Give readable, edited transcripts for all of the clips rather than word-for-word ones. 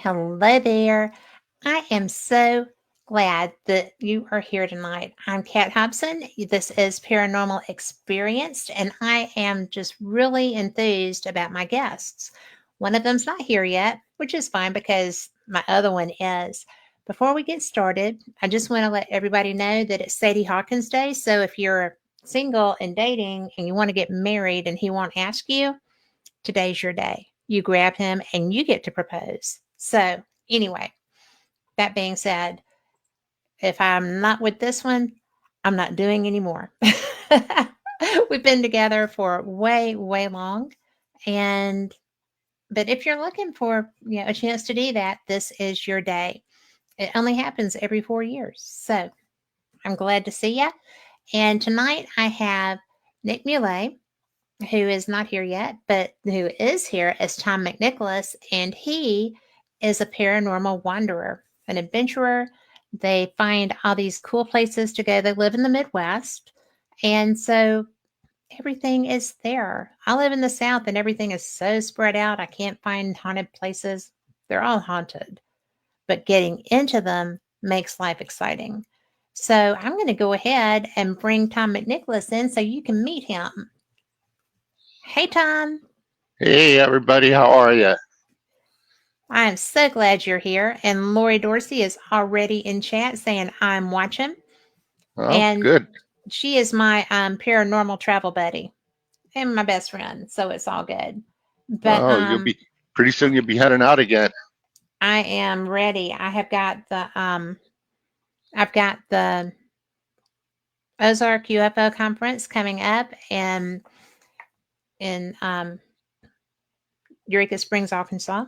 Hello there. I am so glad that you are here tonight. I'm Kat Hobson. This is Paranormal Experienced, and I am just really enthused about my guests. One of them's not here yet, which is fine because my other one is. Before we get started, I just want to let everybody know that it's Sadie Hawkins Day. So if you're single and dating and you want to get married and he won't ask you, today's your day. You grab him and you get to propose. So, anyway, that being said, if I'm not with this one, I'm not doing anymore. We've been together for way, way long. And, but if you're looking for, a chance to do that, this is your day. It only happens every 4 years. So, I'm glad to see you. And tonight I have Nick Muley, who is not here yet, but who is here is Tom McNicholas, and he is a paranormal wanderer, an adventurer. They find all these cool places to go. They live in the Midwest, and so everything is there. I live in the South, and everything is so spread out. I can't find haunted places. They're all haunted, but getting into them makes life exciting. So I'm going to go ahead and bring Tom McNicholas in so you can meet him. Hey, Tom. Hey everybody, how are you? I am so glad you're here. And Lori Dorsey is already in chat saying I'm watching. Oh, And good. she is my paranormal travel buddy and my best friend. So it's all good. But Oh, you'll be pretty soon. You'll be heading out again. I am ready. I've got the Ozark UFO conference coming up in Eureka Springs, Arkansas.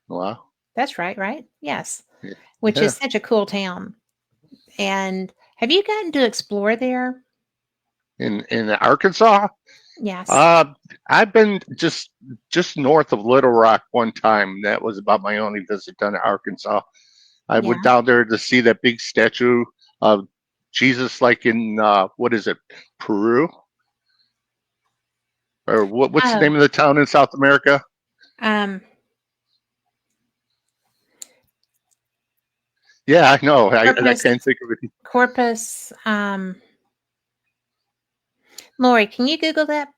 Wow. That's right? Yes. Yeah. Which is Yeah. such a cool town. And have you gotten to explore there? In Arkansas, Yes. uh, I've been just north of Little Rock one time. That was about my only visit down to Arkansas. I went Yeah. down there to see that big statue of Jesus, like in what is it, Peru, or what's the Oh, name of the town in South America? um, Yeah, I know. I Corpus, can't think of it. Corpus. Lori, can you Google that?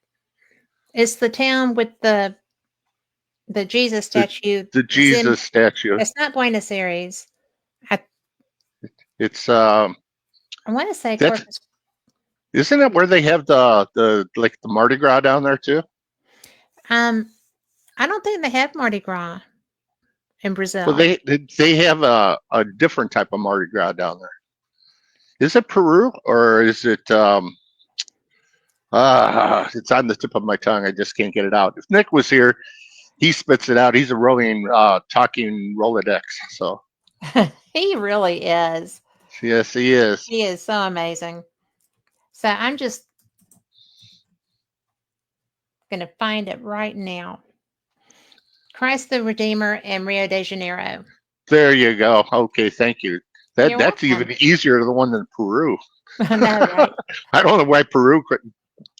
It's the town with the Jesus The statue. the It's in. Jesus statue. It's not Buenos Aires. I It's I want to say that's Corpus. Isn't it where they have the like the Mardi Gras down there too? Um, I don't think they have Mardi Gras in Well, Brazil. they have a different type of Mardi Gras down there. Is it Peru or is it it's on the tip of my tongue. I just can't get it out. If Nick was here, he spits it out. He's a rolling talking Rolodex. So He really is. yes, he is. He is so amazing. So I'm just going to find it right now. Christ the Redeemer in Rio de Janeiro. There you go. Okay, thank you. You're That's welcome. even easier the one than Peru. I know, right? I don't know why Peru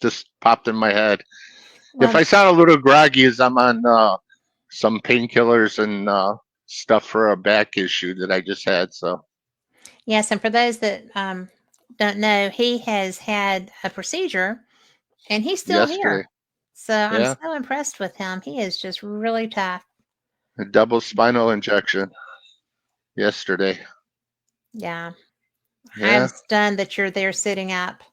just popped in my head. If Well, I sound a little groggy, as I'm on some painkillers and stuff for a back issue that I just had. So yes, and for those that don't know, he has had a procedure and he's still yesterday, here. So I'm yeah, so impressed with him. He is just really tough. a double spinal injection yesterday. Yeah. I'm Yeah. stunned that you're there sitting up.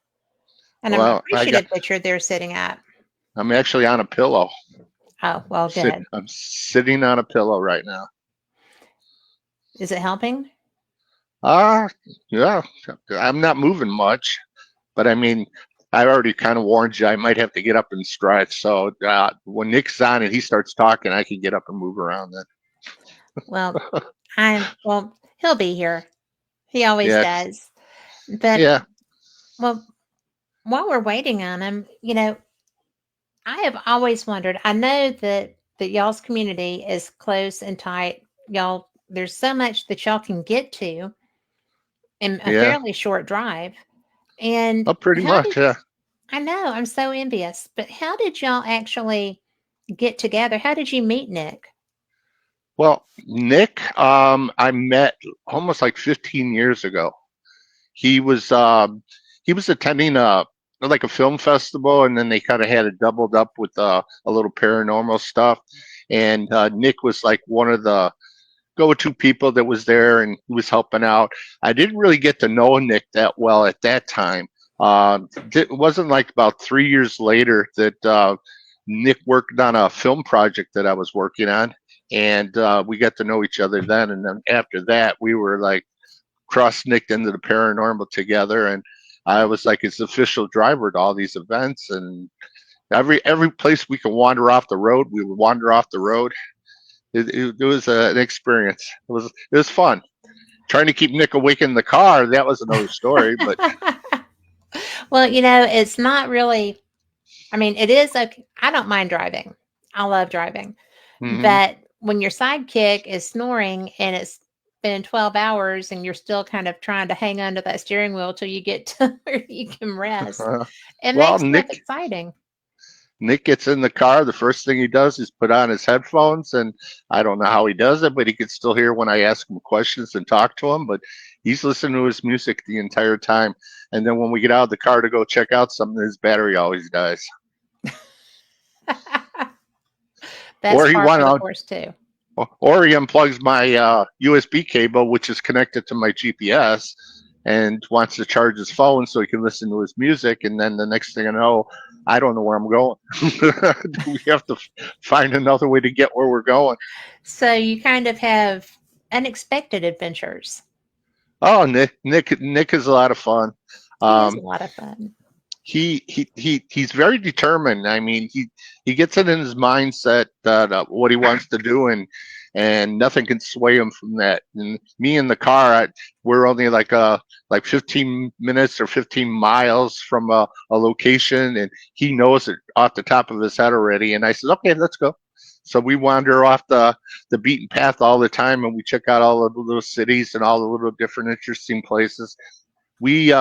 And I'm Well, appreciative that you're there sitting up. I'm actually on a pillow. Oh, well, good. I'm sitting on a pillow right now. Is it helping? Ah, yeah. I'm not moving much, but I mean, I already kind of warned you I might have to get up and stretch. So when Nick's on and he starts talking, I can get up and move around then. Well, he'll be here. He always Yeah, does. But, yeah, well, while we're waiting on him, I have always wondered. I know that y'all's community is close and tight. Y'all, there's so much that y'all can get to in a yeah. fairly short drive. And Oh, pretty how much, did yeah. I know? I'm so envious. But how did y'all actually get together? How did you meet Nick? Well, Nick, I met almost like 15 years ago. He was he was attending a film festival, and then they kind of had it doubled up with a little paranormal stuff. And Nick was like one of the go-to people that was there, and he was helping out. I didn't really get to know Nick that well at that time. It wasn't like about 3 years later that Nick worked on a film project that I was working on, and we got to know each other then. And then after that, we were like cross-nicked into the paranormal together, and I was like his official driver to all these events. And every place we could wander off the road, we would wander off the road. It was an experience. It was fun. Trying to keep Nick awake in the car, that was another story. But Well, it's not really, I mean, it is okay. I don't mind driving. I love driving. mhm. But when your sidekick is snoring and it's been 12 hours and you're still kind of trying to hang on to that steering wheel till you get to where you can rest, it Well, makes stuff Nick exciting. Nick gets in the car. The first thing he does is put on his headphones, and I don't know how he does it, but he can still hear when I ask him questions and talk to him. But he's listening to his music the entire time. And then when we get out of the car to go check out something, his battery always dies. That's Or he par went for the out, course too. or he unplugs my USB cable, which is connected to my GPS, and wants to charge his phone so he can listen to his music. And then the next thing I know, I don't know where I'm going. We have to find another way to get where we're going. So you kind of have unexpected adventures. Oh, Nick is a lot of fun. He is a Um, lot of fun. he's very determined. I mean, he gets it in his mindset that what he wants to do, and nothing can sway him from that. And me in the car, we're only like 15 minutes or 15 miles from a location, and he knows it off the top of his head already. And I said, okay, let's go. So we wander off the beaten path all the time, and we check out all of the little cities and all the little different interesting places. We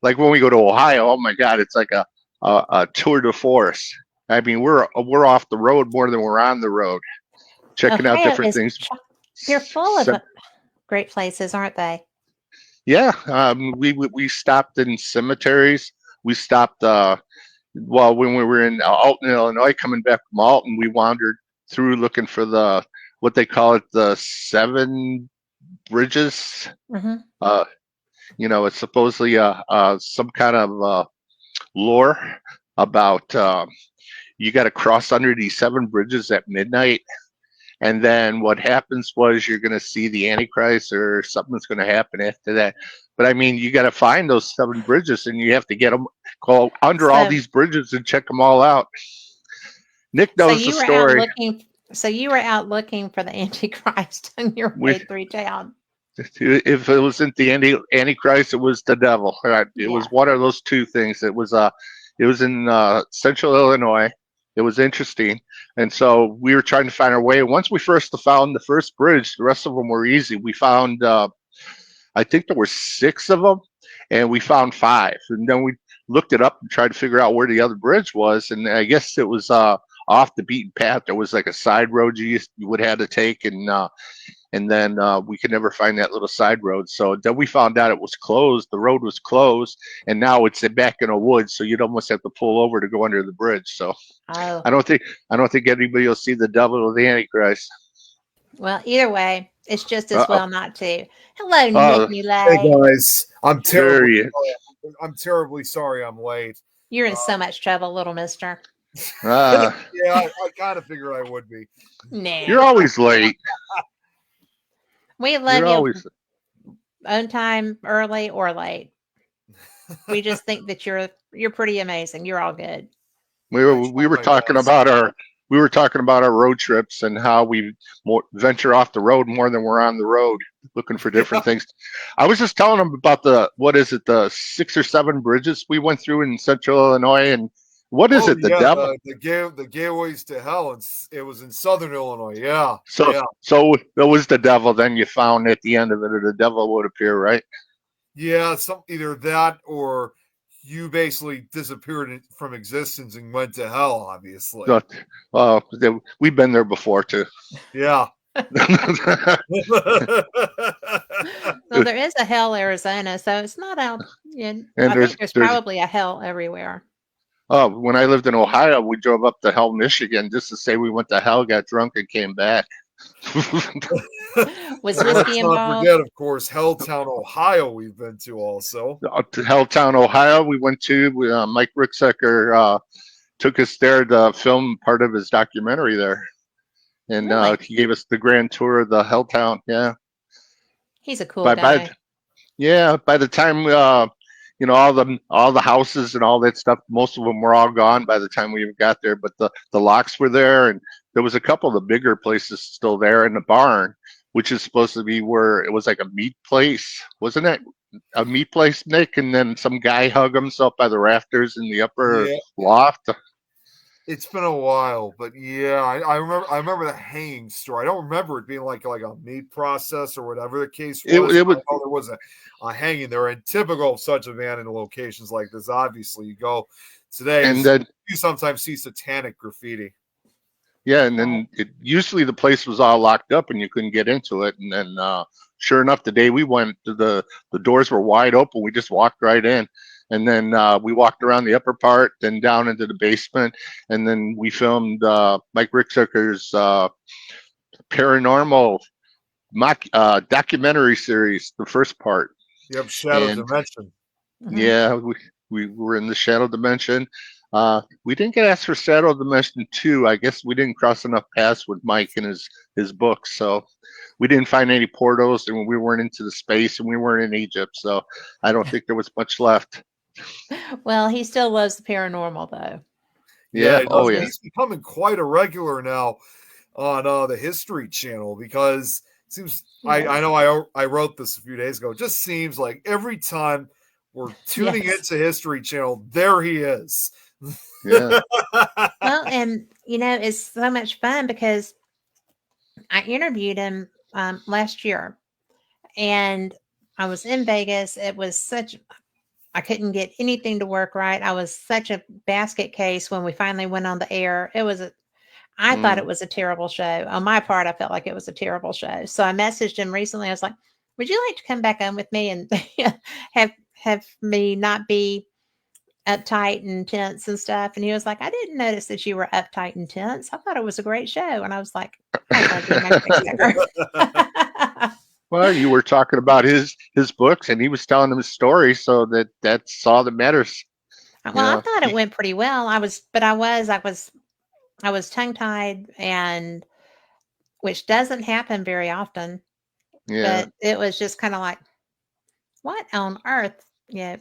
like when we go to Ohio, oh my God, it's like a tour de force. I mean, we're off the road more than we're on the road, checking out Ohio different is, things. they're full of So, great places, aren't they? yeah, we stopped in cemeteries. We stopped well when we were in Alton, Illinois, coming back from Alton. We wandered through looking for the what they call it, the seven bridges. Hmm. Uh, it's supposedly some kind of lore about you got to cross under these seven bridges at midnight, and then what happens was you're going to see the Antichrist or something's going to happen after that. But I mean, you got to find those seven bridges, and you have to get them, go under all So, these bridges and check them all out. Nick so knows the you were out story. looking. So you were out looking for the Antichrist on your We, way through town. if it wasn't the Antichrist, it was the devil. It Yeah. was one of those two things. It was in central Illinois. It was interesting, and so we were trying to find our way. Once we first found the first bridge, the rest of them were easy. We found, I think there were six of them, and we found five. And then we looked it up and tried to figure out where the other bridge was, and I guess it was off the beaten path. There was like a side road you would have to take, and then we could never find that little side road. So then we found out it was closed. The road was closed, and now it's back in a wood. So you'd almost have to pull over to go under the bridge. So Oh, I don't think I don't think anybody will see the devil or the Antichrist. well, either way, it's just Uh as oh. well not to. Hello, Nick Oh, Hey Mulay. guys, there he is. I'm terribly sorry I'm late. You're in Uh, so much trouble, little mister. yeah, I kind of figured I would be. You're No, always late. we You're love you always. on time, early or late. We just think that you're pretty amazing. You're all good. We I were try we were my talking best. about our road trips and how we venture off the road more than we're on the road looking for Yeah. different things. I was just telling them about the six or seven bridges we went through in central Illinois, and what is Oh it, the yeah, devil? the gateways to hell. It was in Southern Illinois. Yeah, So yeah, so it was the devil. Then you found at the end of it, or the devil would appear, right? yeah. Some either that or you basically disappeared from existence and went to hell, obviously. But, we've been there before too. Yeah. Well, there is a hell Arizona, so it's not out. And I think there's there's probably a hell everywhere. when I lived in Ohio, we drove up to Hell, Michigan, just to say we went to hell, got drunk, and came back. Was Let's whiskey not involved? forget, of course, Helltown, Ohio. We've been to also. To Helltown, Ohio, we went to. Mike Ricksecker took us there to film part of his documentary there, and Really? he gave us the grand tour of the Helltown. Yeah, He's a cool by by guy. yeah, by the time all the houses and all that stuff, most of them were all gone by the time we got there. But the locks were there, and there was a couple of the bigger places still there in the barn, which is supposed to be where it was like a meat place, wasn't it? A meat place, Nick, and then some guy hung himself by the rafters in the upper Yeah, loft. it's been a while, but yeah, I remember the hanging story. I don't remember it being like a meat process or whatever the case was. It I was, know there was a hanging there, and typical of such abandoned locations like this. Obviously, you go today, and then you sometimes see satanic graffiti. yeah, and then usually the place was all locked up and you couldn't get into it. And then, sure enough, the day we went, the doors were wide open. We just walked right in, and then we walked around the upper part, then down into the basement, and then we filmed Mike Ricksecker's paranormal documentary series, the first part. Yep, Shadow And Dimension. yeah, we were in the shadow dimension. We didn't get asked for Shadow Dimension 2. I guess we didn't cross enough paths with Mike and his books, so we didn't find any portals, and we weren't into the space, and we weren't in Egypt, so I don't think there was much left. Well, he still loves the paranormal, though. Yeah, Yeah, he oh does. yeah, He's becoming quite a regular now on the History Channel because it seems I know I wrote this a few days ago. It just seems like every time we're tuning Yes. into History Channel, there he is. yeah, Well, and it's so much fun because I interviewed him last year, and I was in Vegas. It was I couldn't get anything to work right. I was such a basket case when we finally went on the air. I thought it was a terrible show. On my part, I felt like it was a terrible show. So I messaged him recently. I was like, "Would you like to come back on with me and have me not be uptight and tense and stuff?" And he was like, "I didn't notice that you were uptight and tense. I thought it was a great show." And I was like, "I love you, Mike Ricksecker." Well, you were talking about his books, and he was telling them his story, so that's all that matters. Well, You I know, thought it went pretty well. I was tongue tied, and which doesn't happen very often. yeah, But it was just kind of like, what on earth? Yeah.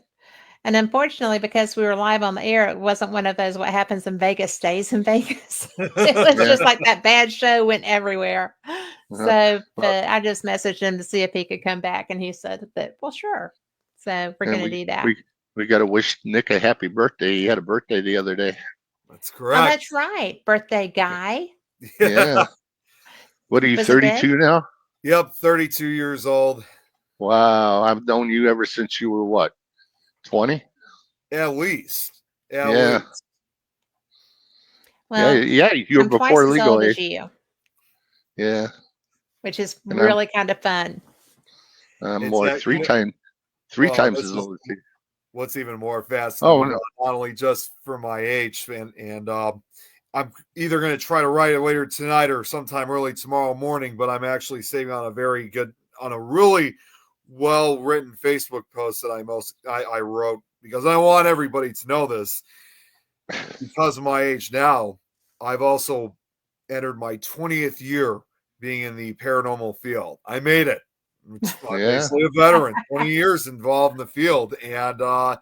And unfortunately, because we were live on the air, it wasn't one of those what happens in Vegas stays in Vegas. It was yeah. just like that bad show went everywhere. Uh-huh. So, Well, but I just messaged him to see if he could come back, and he said that, well, sure. So we're and going to we do that. we we got to wish Nick a happy birthday. He had a birthday the other day. That's Oh, correct. that's right. Birthday guy. Yeah. What are you, Was it big? 32 now? Yep, 32 years old. Wow, I've known you ever since you were what, 20? At least. At Yeah. least. Yeah, Well, yeah, you were I'm twice before as legal old as age. you, Yeah. which is And I'm really kind of fun. It's more that, three well, times this as is old as you. what's even more fascinating, Oh no. not only just for my age, and I'm either going to try to write it later tonight or sometime early tomorrow morning. But I'm actually saving on a really well written Facebook post that I wrote because I want everybody to know this. Because of my age now, I've also entered my 20th year being in the paranormal field. I made it. I'm Yeah. basically a veteran, 20 years involved in the field, and I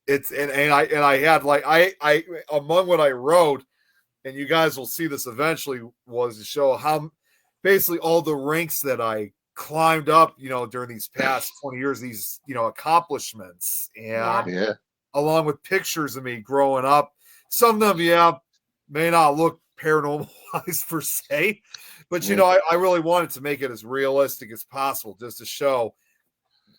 had like I among what I wrote, and you guys will see this eventually, was to show how basically all the ranks that I climbed up, during these past 20 years, these accomplishments, Yeah. and Yeah. along with pictures of me growing up. Some of them, yeah, may not look paranormalized per se, but Yeah. I really wanted to make it as realistic as possible, just to show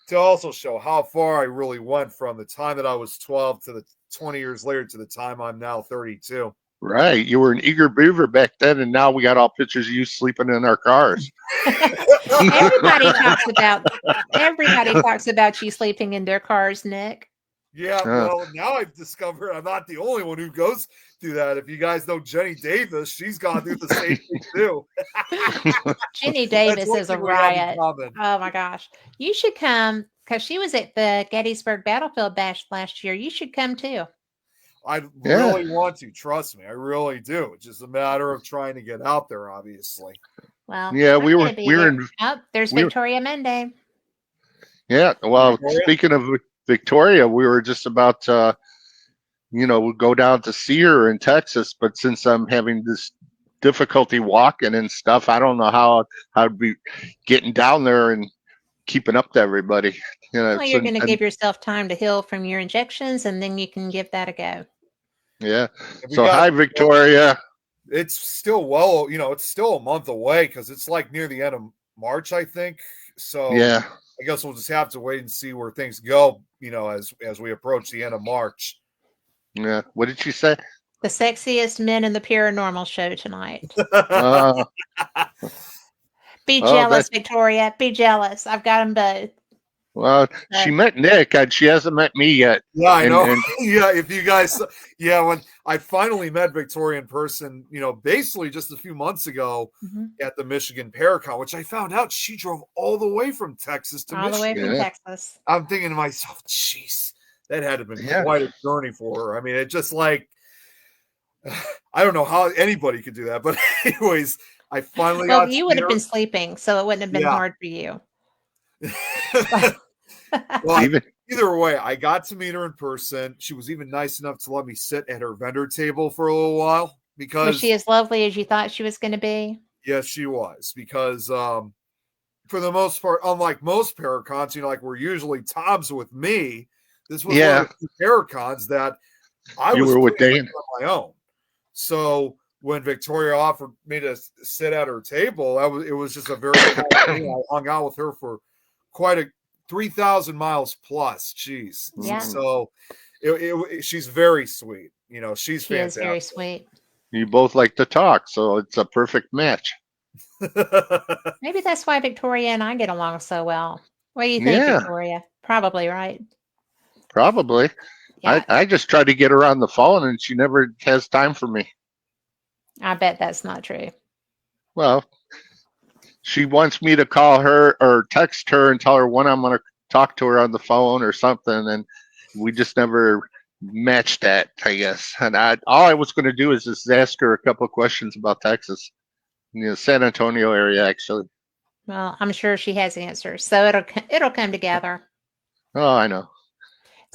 to also show how far I really went from the time that I was 12 to the 20 years later to the time I'm now 32. Right. You were an eager beaver back then, and now we got all pictures of you sleeping in our cars. everybody talks about everybody talks about you sleeping in their cars, Nick. Yeah, Uh, well, now I've discovered I'm not the only one who goes through that. If you guys know Jenny Davis, she's gone through the same thing too. Jenny That's Davis one is a thing we have in riot. common. Oh my gosh. You should come because she was at the Gettysburg Battlefield Bash last year. You should come too. I yeah. really want to. Trust me, I really do. It's just a matter of trying to get out there, obviously. Well, Yeah. I'm We going were to be we were there. in Oh, there's we were, Victoria Monday. yeah. Well, Victoria? speaking of Victoria, we were just about to go down to see her in Texas, but since I'm having this difficulty walking and stuff, I don't know how I'd be getting down there and keeping up to everybody. Well, It's you're going to and give yourself time to heal from your injections, and then you can give that a go. yeah. If we So got, hi, Victoria. it's still well, it's still a month away because it's like near the end of March, I think. So Yeah. I guess we'll just have to wait and see where things go, as we approach the end of March. Yeah. What did she say? The sexiest men in the paranormal show tonight. Uh, Be oh, jealous, Victoria. Be jealous. I've got them both. well, she met Nick, and she hasn't met me yet. Yeah, I And, know. and Yeah, if you guys, when I finally met Victoria in person, basically just a few months ago at the Michigan Paracon, which I found out she drove all the way from Texas to all the way Michigan. from Yeah. Texas. I'm thinking to myself, jeez, that had to have been Yeah. quite a journey for her. I mean, it just like, I don't know how anybody could do that, but anyways, I finally Well, got to you would meet have been sleeping, so it wouldn't have been Yeah. hard for you. Well, even either way, I got to meet her in person. She was even nice enough to let me sit at her vendor table for a little while Was because she as lovely as you thought she was going to be? yes, she was. Because for the most part, unlike most paracons, like we're usually Tom's with me, this was one Yeah. of the few paracons that I you was were with pretty Dan. much on my own. So when Victoria offered me to sit at her table, it was just a very cool thing. I hung out with her for quite a 3,000 miles plus. Jeez. Yeah. So she's very sweet. She's She is fantastic. very sweet. You both like to talk, so it's a perfect match. Maybe that's why Victoria and I get along so well. What do you think, Yeah. Victoria? Probably, right? Probably. Yeah, I just try to get her on the phone, and she never has time for me. I bet that's not true. Well, she wants me to call her or text her and tell her when I'm going to talk to her on the phone or something, and we just never matched that, I guess. And all I was going to do is just ask her a couple of questions about Texas, San Antonio area, actually. Well, I'm sure she has answers, so it'll come together. Oh, I know.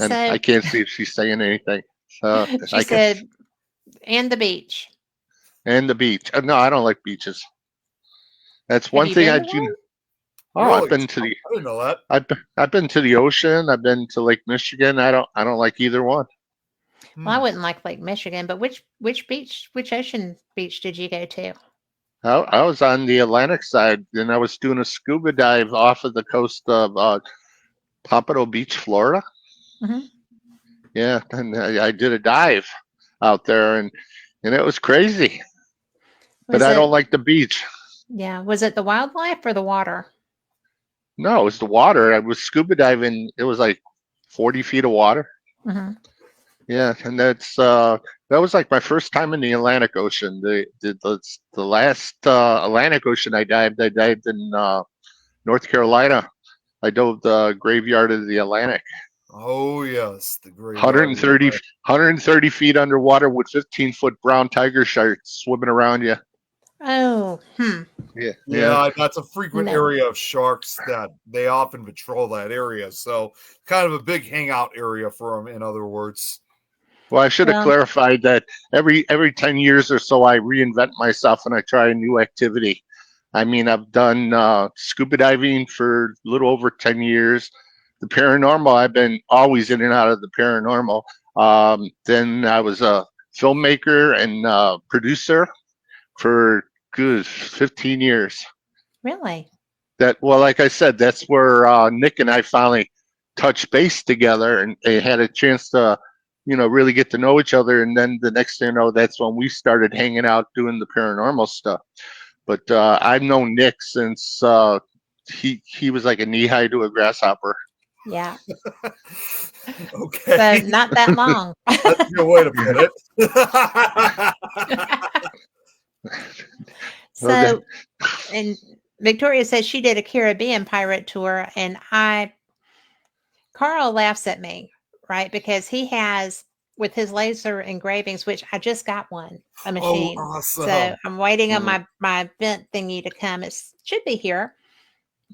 And So I can't see if she's saying anything. So she I guess. said, "And the beach." And the beach. No, I don't like beaches. That's Have one you thing been I to do. one? Oh, Really? I've been to the I didn't know that. I've been to the ocean. I've been to Lake Michigan. I don't like either one. Well, I wouldn't like Lake Michigan, but which beach, which ocean beach did you go to? I was on the Atlantic side, and I was doing a scuba dive off of the coast of Pompano Beach, Florida. hmm Yeah, and I did a dive out there, and it was crazy. But Was I don't it? like the beach. Yeah. Was it the wildlife or the water? No, it was the water. I was scuba diving. It was like 40 feet of water. hmm Yeah, and that was like my first time in the Atlantic Ocean. The last Atlantic Ocean I dived in North Carolina. I dove the graveyard of the Atlantic. Oh yes, the great 130, 130 feet underwater with 15-foot brown tiger sharks swimming around you. Oh, Yeah, Yeah, that's a frequent No. area of sharks that they often patrol that area. So kind of a big hangout area for them, in other words. Well, I should have Well, clarified that every 10 years or so I reinvent myself and I try a new activity. I mean, I've done scuba diving for a little over 10 years. The paranormal, I've been always in and out of the paranormal. Then I was a filmmaker and producer for good 15 years. really? Well, like I said, that's where Nick and I finally touched base together, and they had a chance to, really get to know each other. And then the next thing you know, that's when we started hanging out doing the paranormal stuff. But I've known Nick since he was like a knee high to a grasshopper. Yeah. So Okay. not that long. That's a good way to put it. So that, So, and Victoria says she did a Caribbean pirate tour, and Carl laughs at me, right? Because he has with his laser engravings, which I just got one, a Oh, machine. So awesome. I'm waiting on mhm. my vent thingy to come. It should be here,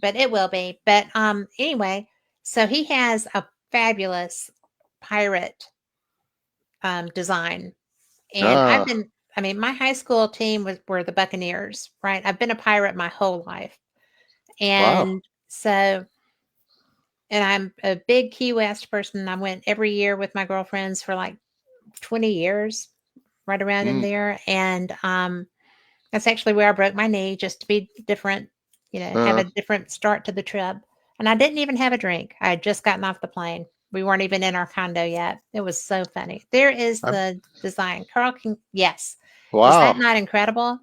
but it will be. But anyway, so he has a fabulous pirate design. And Ah, I mean, my high school team were the Buccaneers, right? I've been a pirate my whole life. wow. And so, and I'm a big Key West person. I went every year with my girlfriends for like 20 years, right around in Mm, there. And that's actually where I broke my knee, just to be different, have uh, a different start to the trip. And I didn't even have a drink. I had just gotten off the plane. We weren't even in our condo yet. It was so funny. There is I'm, the design. Carl can, yes. Is that wow. not incredible?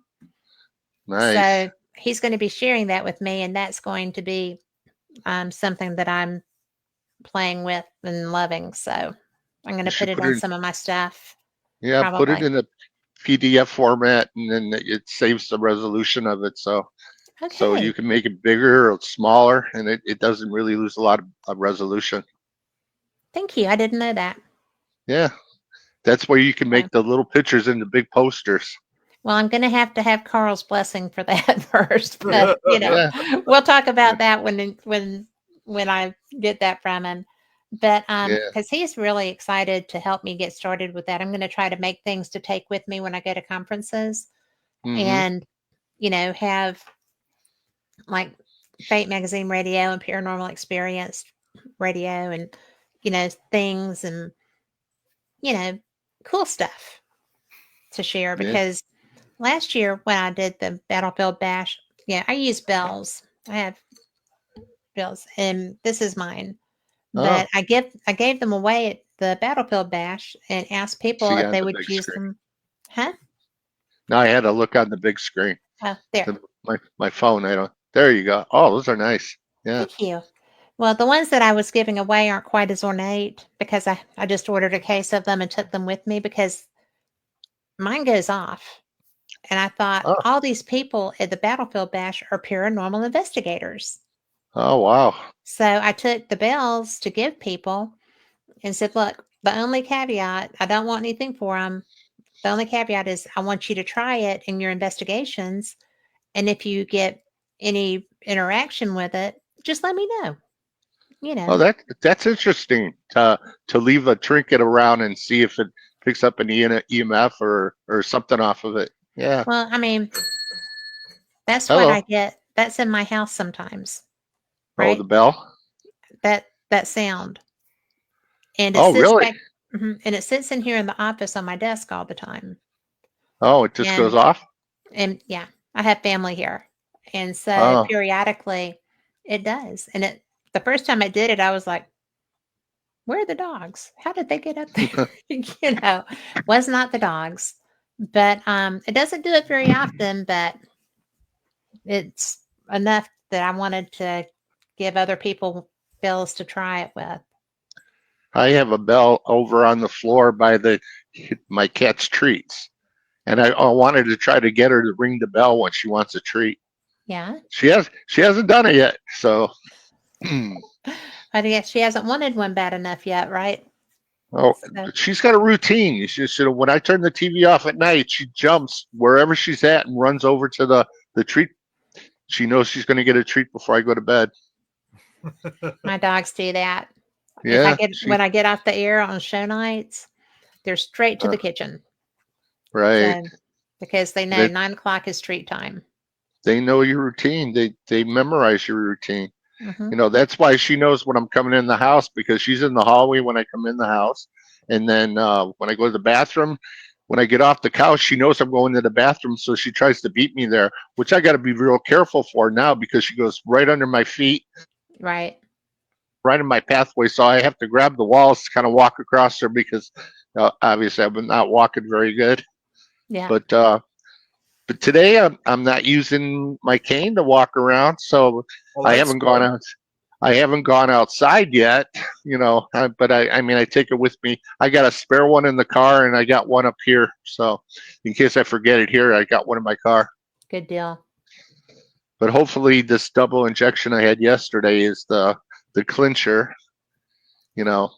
Nice. So he's going to be sharing that with me, and that's going to be something that I'm playing with and loving. So I'm going You to put should it put on it, some of my stuff, yeah, put it probably. in a PDF format, and then it saves the resolution of it. So you Okay. can make it bigger or smaller, and it doesn't really lose a lot of resolution. Thank you. I didn't know that. Yeah, that's where you can So, make the little pictures into big posters. well, I'm going to have Carl's blessing for that first, but Yeah, we'll talk about that when I get that from him. But yeah. because he's really excited to help me get started with that, I'm going to try to make things to take with me when I go to conferences, Hmm. and have like Fate Magazine Radio and Paranormal Experienced Radio, and things, and you know cool stuff to share, Yeah. because last year when I did the Battlefield Bash, yeah, I use bells. I have bells, and this is mine. Oh, But I gave them away at the Battlefield Bash and asked people see if on they the would big use screen. them. Huh? Now I had to look on the big screen. Oh, there. My phone. I don't. There you go. Oh, those are nice. Yeah. Thank you. Well, the ones that I was giving away aren't quite as ornate, because I just ordered a case of them and took them with me, because mine goes off. And I thought, Oh. all these people at the Battlefield Bash are paranormal investigators. Oh, wow. So I took the bells to give people and said, look, the only caveat, I don't want anything for them. The only caveat is I want you to try it in your investigations. And if you get any interaction with it, just let me know, you Oh, know. that's interesting to leave a trinket around and see if it picks up an EMF or something off of it. Yeah. Well, I mean, that's what I Hello. get. That's in my house sometimes, Oh, the right? bell. That sound. And it Oh, sits really? back, and it sits in here in the office on my desk all the time. Oh, it just goes And off. yeah, I have family here. And so Oh, periodically it does. And the first time it did it, I was like, where are the dogs? How did they get up there? Was not the dogs. But it doesn't do it very often, but it's enough that I wanted to give other people bills to try it with. I have a bell over on the floor by my cat's treats, and I wanted to try to get her to ring the bell when she wants a treat. Yeah. She hasn't done it yet. So, I guess she hasn't wanted one bad enough yet, right? oh, So, she's got a routine. When I turn the TV off at night, she jumps wherever she's at and runs over to the treat. She knows she's going to get a treat before I go to bed. my dogs do that. If I Yeah, get when I get off the air on show nights, they're straight to uh, the kitchen. right. So, because they know That 9 o'clock is treat time. they know your routine. They memorize your routine. Hmm. That's why she knows when I'm coming in the house, because she's in the hallway when I come in the house, and then when I go to the bathroom, when I get off the couch, she knows I'm going to the bathroom, so she tries to beat me there, which I got to be real careful for now because she goes right under my feet, Right. right in my pathway. So I have to grab the walls to kind of walk across her because obviously I've been not walking very good. Yeah. But uh, but today I'm not using my cane to walk around, so Well, I that's haven't gone good. out. I haven't gone outside yet, but I mean, I take it with me. I got a spare one in the car, and I got one up here. So, in case I forget it here, I got one in my car. Good deal. But hopefully, this double injection I had yesterday is the clincher.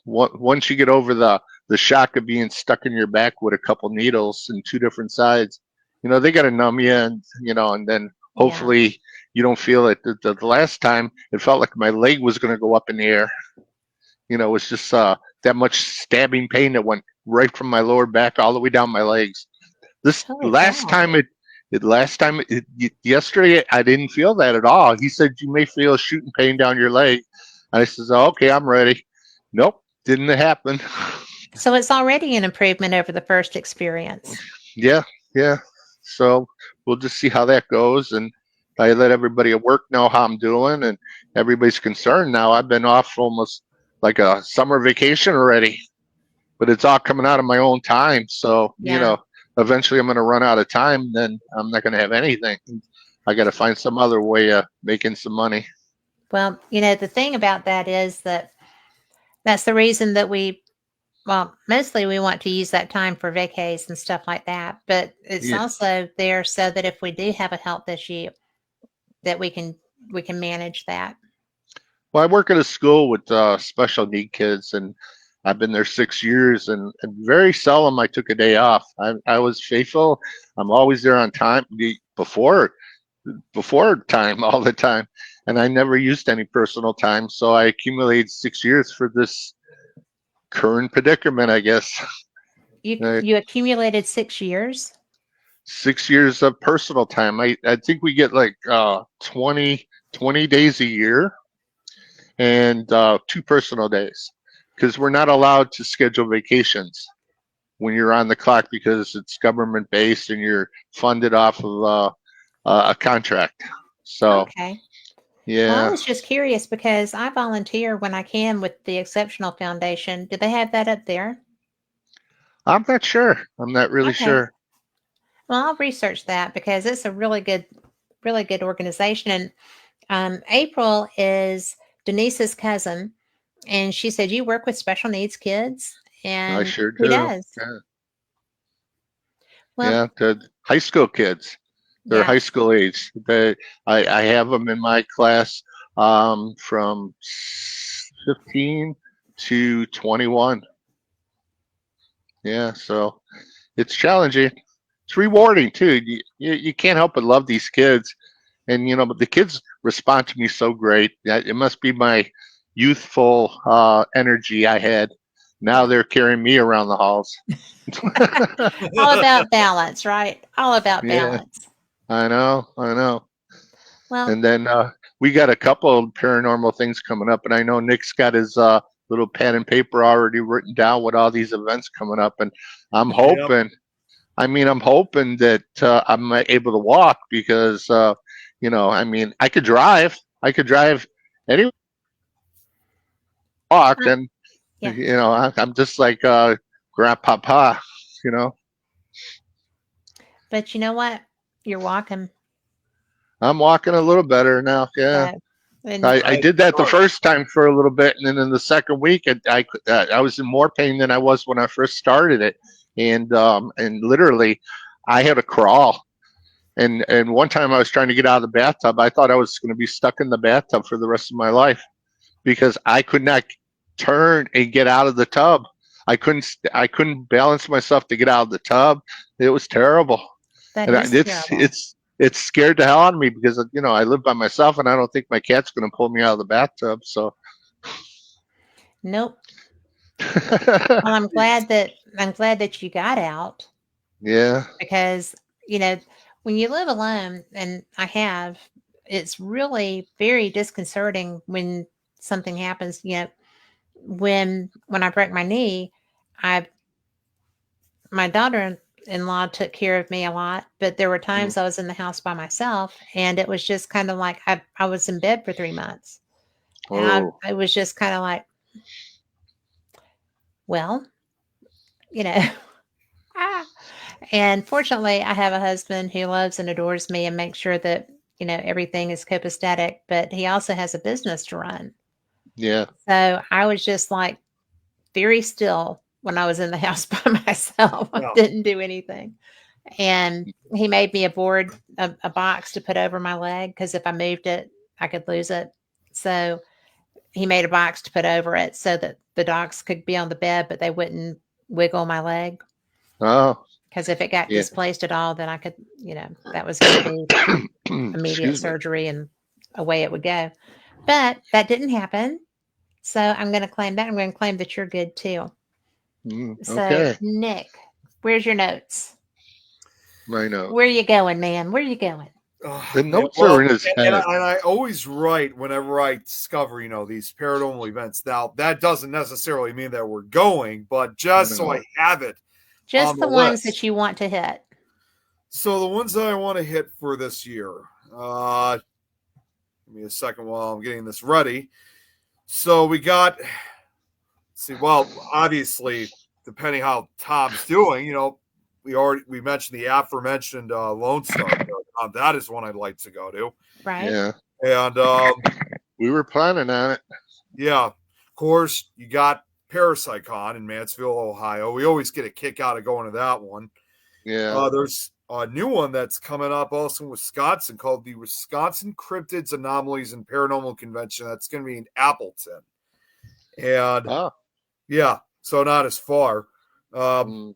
Once you get over the shock of being stuck in your back with a couple needles in two different sides, they got to numb you, and then Yeah. hopefully you don't feel it. The last time it felt like my leg was going to go up in the air. It was just that much stabbing pain that went right from my lower back all the way down my legs. This Holy last cow. time yesterday I didn't feel that at all. He said you may feel shooting pain down your leg. I says, oh, okay, I'm ready. Nope, didn't happen. So it's already an improvement over the first experience. Yeah, yeah. So we'll just see how that goes, and I let everybody at work know how I'm doing, and everybody's concerned now. I've been off almost like a summer vacation already, but it's all coming out of my own time. So Yeah. eventually I'm going to run out of time. Then I'm not going to have anything. I got to find some other way of making some money. Well, the thing about that is that that's the reason that mostly we want to use that time for vacays and stuff like that. But it's Yeah. also there so that if we do have a health issue, that we can manage that. Well, I work at a school with special need kids, and I've been there 6 years, and very seldom I took a day off. I was faithful. I'm always there on time before time all the time, and I never used any personal time. So I accumulated 6 years for this current predicament, I guess. You Uh, you accumulated 6 years. 6 years of personal time. I think we get like 20 days a year and 2 personal days because we're not allowed to schedule vacations when you're on the clock because it's government based and you're funded off of a contract. So Okay. Well, I yeah, was just curious because I volunteer when I can with the Exceptional Foundation. Do they have that up there? I'm not sure. I'm not really Okay. sure. Well, I'll research that because it's a really good organization. And April is Denise's cousin, and she said you work with special needs kids, I and sure he do. does. Yeah, Well, yeah. The high school kids. They're yeah. high school age. I have them in my class from 15 to 21. Yeah, so it's challenging. It's rewarding too. You can't help but love these kids, and but the kids respond to me so great. It must be my youthful energy I had. Now Yeah. they're carrying me around the halls. All about balance, right? All about Yeah, balance. I know, I know. Well, And then we got a couple of paranormal things coming up, and I know Nick's got his little pen and paper already written down with all these events coming up, and I'm Yep. hoping. I mean, I'm hoping that I'm able to walk because, I mean, I could drive. I could drive anywhere I walk, uh, and yeah. I'm just like grandpapa. You know, But you know what? You're walking. I'm walking a little better now. Yeah. So, and I Nice did that the start. first time for a little bit, and then in the second week, I was in more pain than I was when I first started it, and literally, I had to crawl. And one time I was trying to get out of the bathtub, I thought I was going to be stuck in the bathtub for the rest of my life because I could not turn and get out of the tub. I couldn't balance myself to get out of the tub. It was terrible, that and is terrible. it's scared the hell out of me because I live by myself and I don't think my cat's going to pull me out of the bathtub. So Nope. Well, I'm glad that you got out yeah, because you know when you live alone, and I have, it's really very disconcerting when something happens. When I broke my knee, I my daughter in-law took care of me a lot, but there were Mm. times I was in the house by myself, and it was just kind of like I was in bed for 3 months, and Oh, I was just kind of like, well, you know. ah. And fortunately, I have a husband who loves and adores me and makes sure that everything is copacetic. But he also has a business to run, yeah. so I was just like very still when I was in the house by myself. I Yeah. didn't do anything. And he made me a box to put over my leg because if I moved it, I could lose it. So he made a box to put over it so that the dogs could be on the bed, but they wouldn't wiggle my leg. Oh, Because if it got yeah. displaced at all, then I could, that was going to be immediate Excuse me. surgery and away it would go. But that didn't happen. So I'm going to claim that. I'm going to claim that you're good too. So, Okay. Nick, where's your notes? I know. Where are you going, man? Where are you going? Oh, The man. notes Well, are in his and head. I always write whenever I discover, these paranormal events. Now, that doesn't necessarily mean that we're going, but just so I No. have it on Just the the ones list. that you want to hit. So the ones that I want to hit for this year, give me a second while I'm getting this ready. So we got, see, well, obviously, depending how Tom's doing, we mentioned the aforementioned Lone Star. That is one I'd like to go to. Right? Yeah. And We were planning on it. yeah, of course, you got Parapsychon in Mansfield, Ohio. We always get a kick out of going to that one. Yeah. There's a new one that's coming up also in Wisconsin called the Wisconsin Cryptids, Anomalies, and Paranormal Convention. That's going to be in Appleton. And Oh. yeah, so not as far. Mm.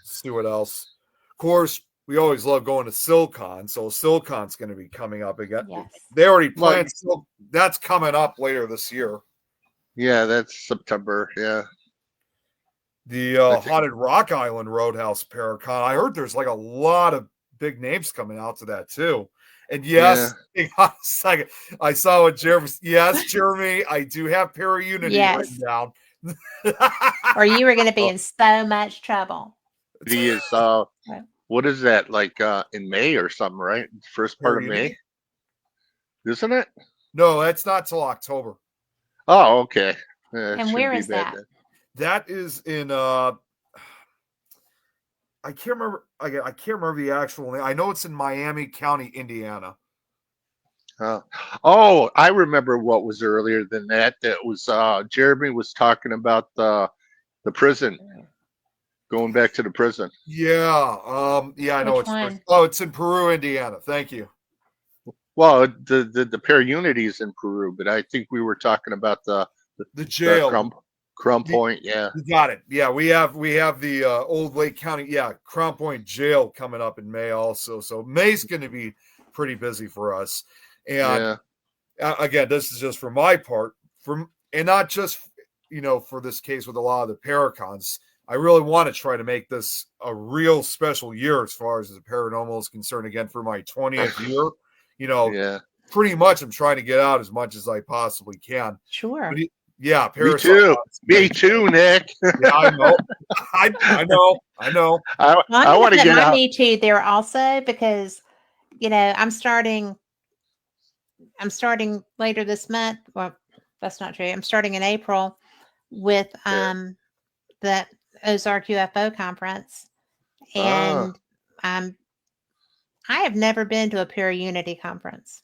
See what else. Of course, we always love going to Silicon, so Silicon's going to be coming up again. Yes. They already Well, planned, so that's coming up later this year. yeah, that's September. Yeah. The I think. Haunted Rock Island Roadhouse Paracon. I heard there's like a lot of big names coming out to that too. And yes, hang on a second. I saw what Jeremy. Yes, Jeremy, I do have Paraunity written Yes. down. Or you were going to be Oh, in so much trouble. he is. Right. What is that like? In May or something, right? First part of May, Paraunity? isn't it? No, that's not till October. Oh, okay. It And shouldn't where be is bad that? then. That is in I can't remember. I can't remember the actual name. I know it's in Miami County, Indiana. Oh, I remember what was earlier than that. That was Jeremy was talking about the prison, going back to the prison. Yeah. Yeah, I know Which it's one? it's in Peru, Indiana. Thank you. Well, the Paraunity is in Peru, but I think we were talking about The the jail. Crumb Point. Yeah. You got it. Yeah, we have the Old Lake County, Crown Point Jail coming up in May also. So May's going to be pretty busy for us. And Yeah. again, this is just for my part, and not just for this case with a lot of the Paracons. I really want to try to make this a real special year as far as the paranormal is concerned. Again, for my 20th year, Yeah. pretty much I'm trying to get out as much as I possibly can. Sure. But yeah, Me too. Me too, Nick. Yeah, I know. I know. Well, I'm I going want to to put get my out. Me Too there also because, I'm starting later this month. Well, that's not true. I'm starting in April with Yeah. the Ozark UFO conference. Ah, And I have never been to a Pure Unity conference.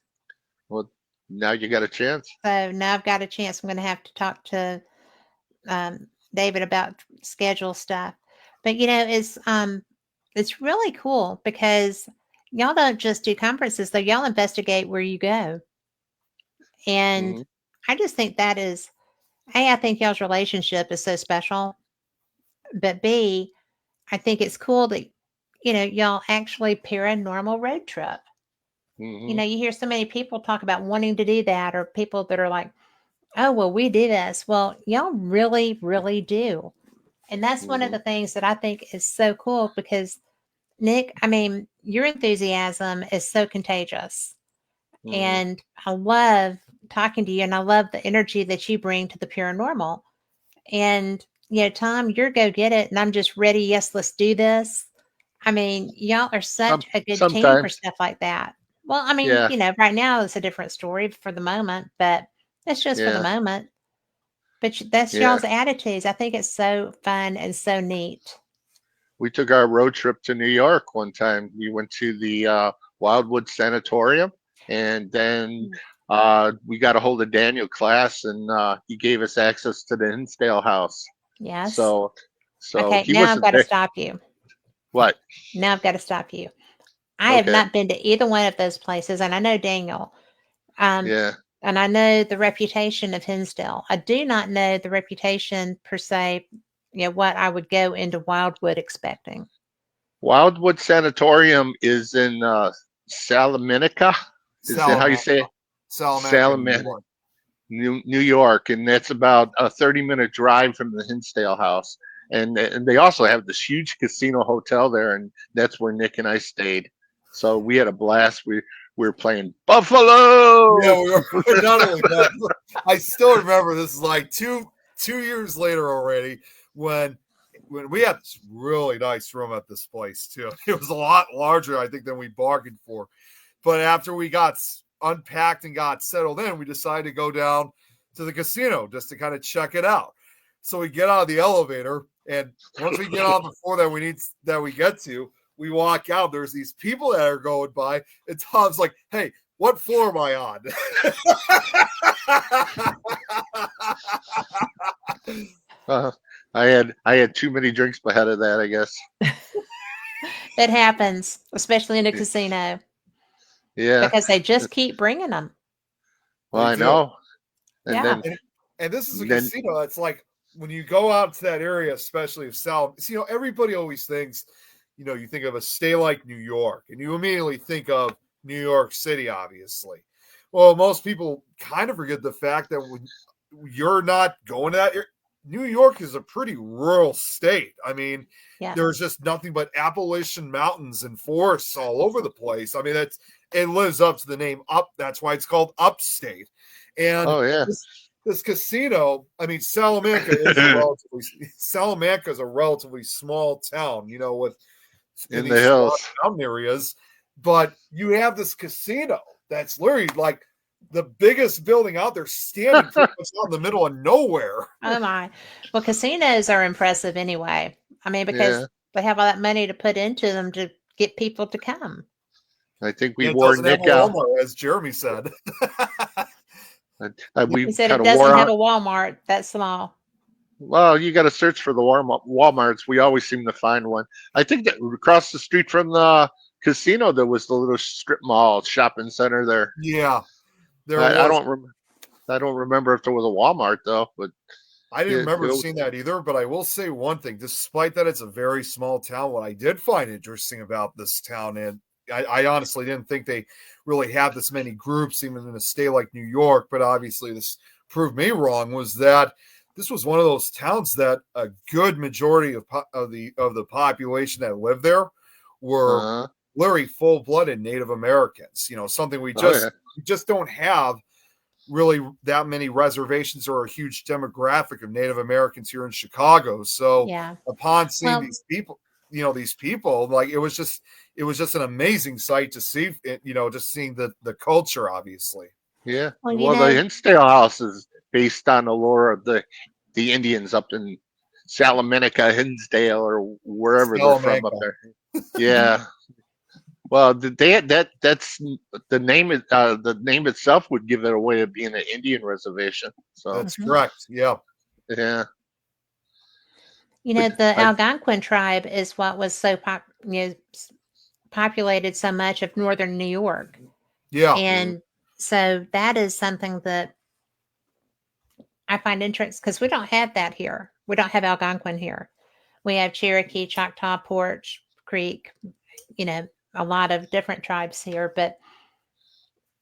well, now you got a chance. So now I've got a chance. I'm going to have to talk to David about schedule stuff. But it's really cool because y'all don't just do conferences, though. Y'all investigate where you go, and Hmm. I just think that is, A, I think y'all's relationship is so special, but B, I think it's cool that y'all actually paranormal road trip. Hmm. You hear so many people talk about wanting to do that, or people that are like, "Oh, well, we do this." Well, y'all really, really do. And that's one of Hmm. the things that I think is so cool because, Nick, I mean, your enthusiasm is so contagious. Hmm. And I love talking to you and I love the energy that you bring to the paranormal. And Tom, you're go get it, and I'm just ready. Yes, let's do this. I mean, y'all are such a good team for Sometimes, stuff like that. Well, I mean, yeah, right now it's a different story for the moment, but it's just for the yeah, moment. But that's yeah. y'all's attitudes. I think it's so fun and so neat. We took our road trip to New York one time. We went to the Wildwood Sanatorium, and then we got a hold of Daniel Class, and he gave us access to the Hinsdale house. Yes. So, so Okay, he now I've wasn't got to there. stop you. What? Now I've got to stop you. I have Okay. not been to either one of those places, and I know Daniel. Um, Yeah. and I know the reputation of Hinsdale. I do not know the reputation per se, what I would go into Wildwood expecting. Wildwood Sanatorium is in Salamanca. Is that how you Salamanca, say it? Salamanca, New Salamanca, York. New York, and that's about a 30-minute drive from the Hinsdale house. And they also have this huge casino hotel there, and that's where Nick and I stayed. So we had a blast. We were playing Yeah, Buffalo. we were not only that, I still remember this is like two years later already when we had this really nice room at this place too. It was a lot larger, I think, than we bargained for. But after we got unpacked and got settled in, we decided to go down to the casino just to kind of check it out. So we get out of the elevator, and once we get on the floor that we get to, we walk out. There's these people that are going by, and Tom's like, "Hey, what floor am I on?" Uh, I had too many drinks ahead of that, I guess. It happens, especially in a casino, Yeah. because they just keep bringing them. Well, They I do. know. And Yeah. then And this is a then casino. It's like when you go out to that area, especially of South, everybody always thinks, you think of a state like New York, and you immediately think of New York City, obviously. Well, most people kind of forget the fact that when you're not going to that area, New York is a pretty rural state. I mean, Yeah. there's just nothing but Appalachian mountains and forests all over the place. I mean, it lives up to the name up. That's why it's called upstate. And oh yeah. this casino, I mean, Salamanca is a relatively small town, with in In the these small hills. mountain areas, but you have this casino that's literally like the biggest building out there, standing pretty much out in the middle of nowhere. Oh my. Well, casinos are impressive anyway. I mean, because Yeah. they have all that money to put into them to get people to come. I think we And it wore doesn't have a Nick out. Walmart, as Jeremy said. He We said kind it of wore doesn't have out. a Walmart that small. Well, you got to search for the Walmarts. We always seem to find one. I think that across the street from the casino, there was the little strip mall shopping center there. Yeah, there I was. don't remember. I don't remember if there was a Walmart though, but I didn't it, remember it, seeing that either, but I will say one thing. Despite that it's a very small town, what I did find interesting about this town, and I honestly didn't think they really had this many groups, even in a state like New York, but obviously this proved me wrong, was that this was one of those towns that a good majority of the population that lived there were uh, literally full-blooded Native Americans. Something we oh yeah, just don't have really that many reservations or a huge demographic of Native Americans here in Chicago. So Yeah. upon seeing Well, these people, like it was just an amazing sight to see. Just seeing the culture, obviously. yeah. well, Well, the Hinsdale house is based on the lore of the Indians up in Salamanca, Hinsdale, or wherever they're from up Salamanca. there. Yeah. Well, that's the name itself would give it away of being an Indian reservation. So That's mhm. correct. Yeah. yeah, but The I Algonquin tribe is what was so populated so much of northern New York. Yeah. mm, And so that is something that I find interesting because we don't have that here. We don't have Algonquin here. We have Cherokee, Choctaw, Porch, Creek, a lot of different tribes here. But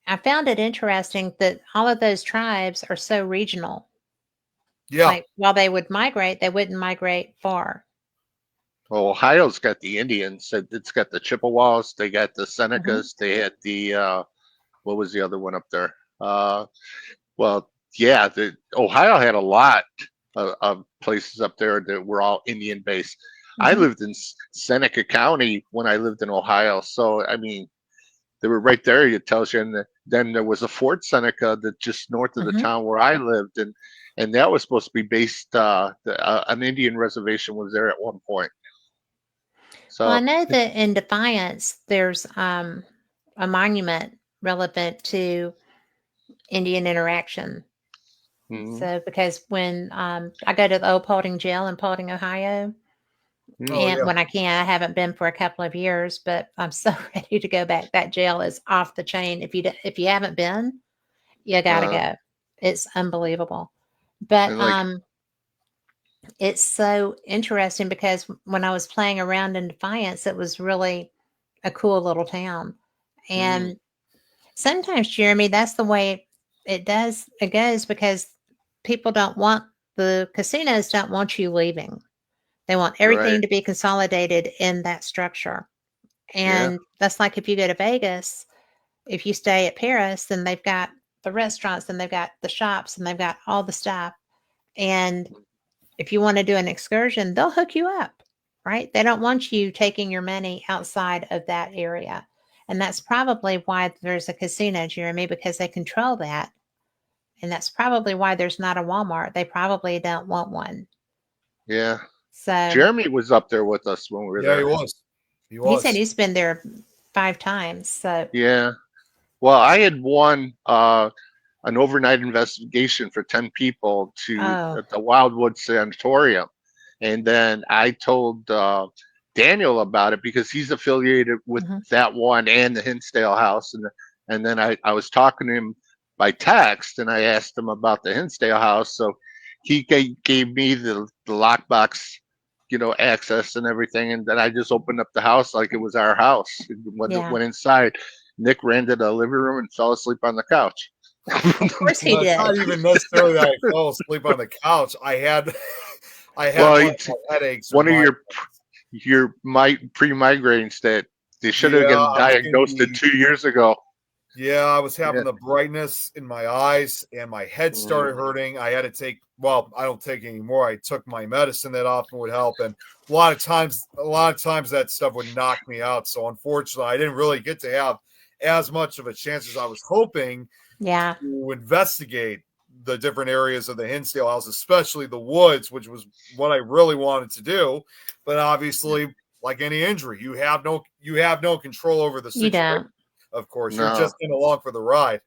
I found it interesting that all of those tribes are so regional. Yeah. Like while they would migrate, they wouldn't migrate far. well, Ohio's got the Indians. It's got the Chippewas. They got the Hmm. Senecas. They had the what was the other one up there? Well, yeah, Ohio had a lot of places up there that were all Indian based. I Hmm. lived in Seneca County when I lived in Ohio, so I mean they were right there. It tells you, and then there was a Fort Seneca that just north of the Hmm. town where I lived, and that was supposed to be based. An Indian reservation was there at one point. Well, I So, know that in Defiance, there's a monument relevant to Indian interaction. mm, So, because when I go to the old Paulding Jail in Paulding, Ohio, mm, Oh and yeah. when I can, I haven't been for a couple of years, but I'm so ready to go back. That jail is off the chain. If you haven't been, you got to uh, go. It's unbelievable. But and like, it's so interesting because when I was playing around in Defiance, it was really a cool little town. mm, And sometimes, Jeremy, that's the way it goes because people don't want the casinos don't want you leaving. They want right, everything to be consolidated in that structure. yeah, And that's like if you go to Vegas, if you stay at Paris, then they've got the restaurants and they've got the shops and they've got all the stuff. And if you want to do an excursion, they'll hook you up, right? They don't want you taking your money outside of that area. And that's probably why there's a casino, Jeremy, because they control that. And that's probably why there's not a Walmart. They probably don't want one. yeah. So Jeremy was up there with us when we were Yeah, he there. was. He he said was. he's been there 5 times. So, Yeah. Well, I had won an overnight investigation for 10 people to oh, at the Wildwood Sanatorium. And then I told Daniel about it because he's affiliated with mhm, that one and the Hinsdale House. And then I was talking to him by text and I asked him about the Hinsdale House. So he gave me the lockbox, access and everything. And then I just opened up the house like it was our house. yeah, Went inside. Nick ran to the living room and fell asleep on the couch. of course he Well, it's did. not even necessarily that I fell asleep on the couch. I had I had Well, one of it's my headaches or one of my your pre-migraines that they should have yeah, been I was getting diagnosed it 2 years ago. yeah, I was having Yeah. the brightness in my eyes and my head Mm, started hurting. I had to take well, I don't take anymore. I took my medicine that often would help. And a lot of times that stuff would knock me out. So unfortunately, I didn't really get to have as much of a chance as I was hoping Yeah, to investigate the different areas of the Hinsdale house, especially the woods, which was what I really wanted to do. But obviously, like any injury, you have no control over the you situation. don't. Of course, you're no. just in along for the ride.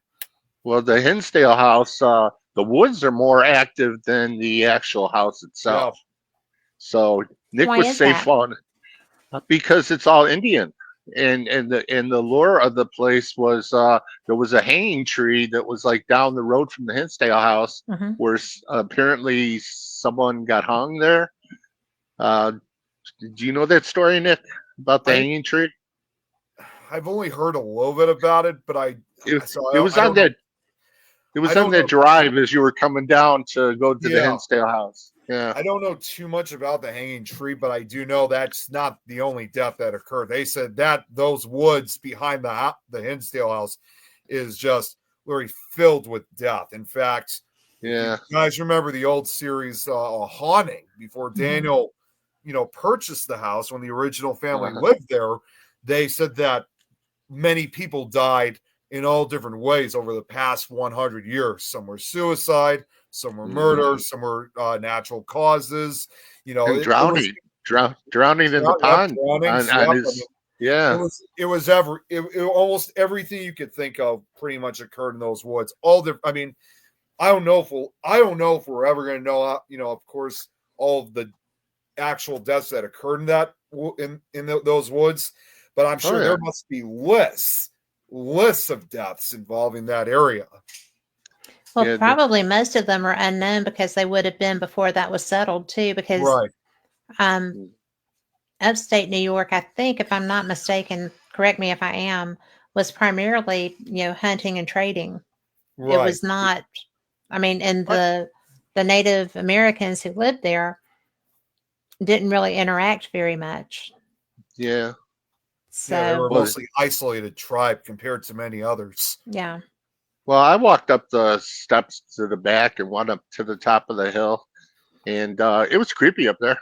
Well, the Hinsdale house, the woods are more active than the actual house Yeah, itself. So Nick Why was is safe that? on because it's all Indian. And the lure of the place was there was a hanging tree that was like down the road from the Hinsdale house Hmm. where apparently someone got hung there. Uh, do you know that story, Nick, about the I hanging tree? I've only heard a little bit about it, but It, so I it don't was I on don't know that it I was on don't that know drive as you were coming down to go to the yeah Hinsdale house. Yeah. I don't know too much about the hanging tree, but I do know that's not the only death that occurred. They said that those woods behind the Hinsdale house is just very filled with death. In fact, if you Yeah. guys remember the old series Haunting, before Hmm. Daniel, purchased the house when the original family Uh, lived there, they said that many people died in all different ways over the past 100 years. Some were suicide, some were mhm. murder, some were natural causes. And It was drowning in the yep, pond drownings. on Yep. I mean, his. it Yeah. was it was almost everything you could think of pretty much occurred in those woods. All the I mean, I don't know if we're ever going to know. Of course, all of the actual deaths that occurred in those woods, but I'm Oh sure yeah. there must be lists of deaths involving that area. Well, Yeah. probably most of them are unknown because they would have been before that was settled too. Because Right, um, upstate New York, I think, if I'm not mistaken, correct me if I am, was primarily hunting and trading. It right. was not. I mean, and I, the Native Americans who lived there didn't really interact very much. Yeah. yeah, they So were a Well, mostly isolated tribe compared to many others. yeah, well, I walked up the steps to the back and went up to the top of the hill, and it was creepy up there.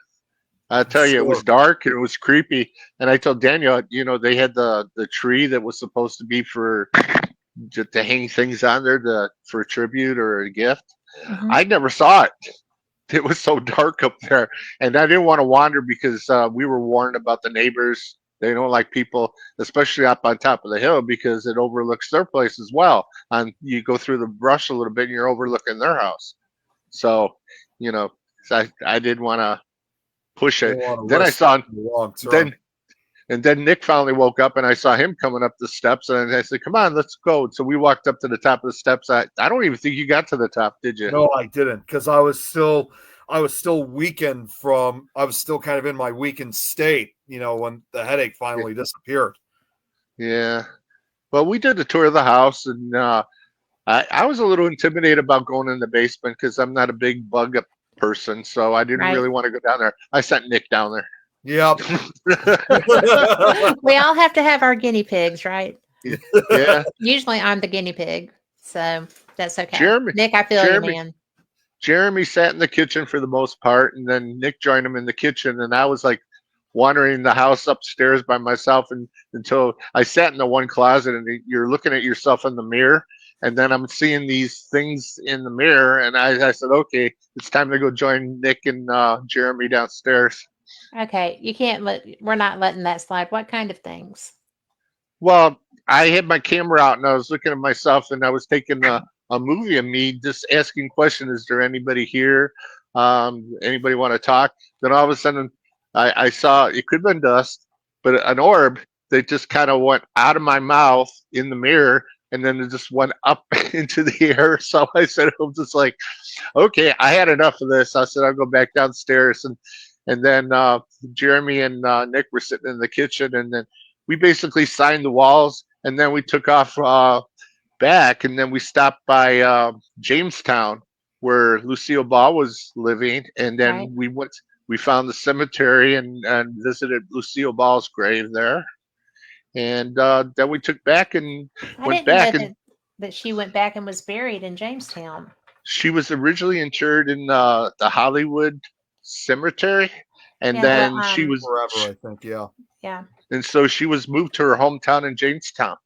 I tell you, it was Sure. dark and it was creepy. And I told Daniel, they had the tree that was supposed to be for to hang things on there for a tribute or a gift. Hmm. I never saw it. It was so dark up there, and I didn't want to wander because we were warned about the neighbors. They don't like people, especially up on top of the hill, because it overlooks their place as well. And you go through the brush a little bit, and you're overlooking their house. So, you know, I didn't want to push You it. don't want to Then I risk saw the long term. then and then Nick finally woke up, and I saw him coming up the steps, and I said, "Come on, let's go." So we walked up to the top of the steps. I don't even think you got to the top, did you? No, I didn't, because I was still weakened from. I was still kind of in my weakened state, when the headache finally disappeared. Yeah. Well, we did a tour of the house, and I was a little intimidated about going in the basement because I'm not a big bug up person, so I didn't Right. really want to go down there. I sent Nick down Yep. there. We all have to have our guinea pigs, right? Yeah. Usually I'm the guinea pig, so that's okay. Jeremy, Nick, I feel you, Jeremy, man. Jeremy sat in the kitchen for the most part, and then Nick joined him in the kitchen, and I was like wandering the house upstairs by myself, and until I sat in the one closet, and you're looking at yourself in the mirror, and then I'm seeing these things in the mirror, and I said, okay, it's time to go join Nick and Jeremy downstairs. Okay, you can't we're not letting that slide. What kind of things? Well, I had my camera out and I was looking at myself and I was taking a movie of me just asking questions. Is there anybody here? Anybody want to talk? Then all of a sudden I saw it could have been dust, but an orb that just kind of went out of my mouth in the mirror and then it just went up into the air. So I said, I'm just like, okay, I had enough of this. I said, I'll go back downstairs. And then Jeremy and Nick were sitting in the kitchen and then we basically signed the walls, and then we took off back, and then we stopped by Jamestown, where Lucille Ball was living, and Right. then we found the cemetery and visited Lucille Ball's grave there, and then we took back and I went didn't know back, and that she went back and was buried in Jamestown. she was originally interred in the Hollywood Cemetery, and Yeah, well, then she was, Forever, I think. Yeah. yeah. and so she was moved to her hometown in Jamestown.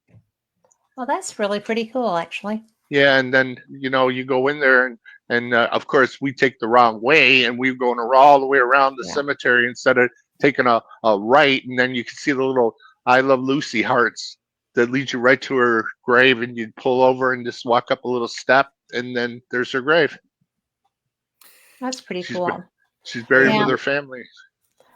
Well, that's really pretty cool, actually. Yeah, and then you go in there and of course we take the wrong way and we're going all the way around the Yeah. cemetery instead of taking a right, and then you can see the little "I Love Lucy" hearts that lead you right to her grave, and you pull over and just walk up a little step, and then there's her grave. That's pretty She's cool. she's buried with Now, her family.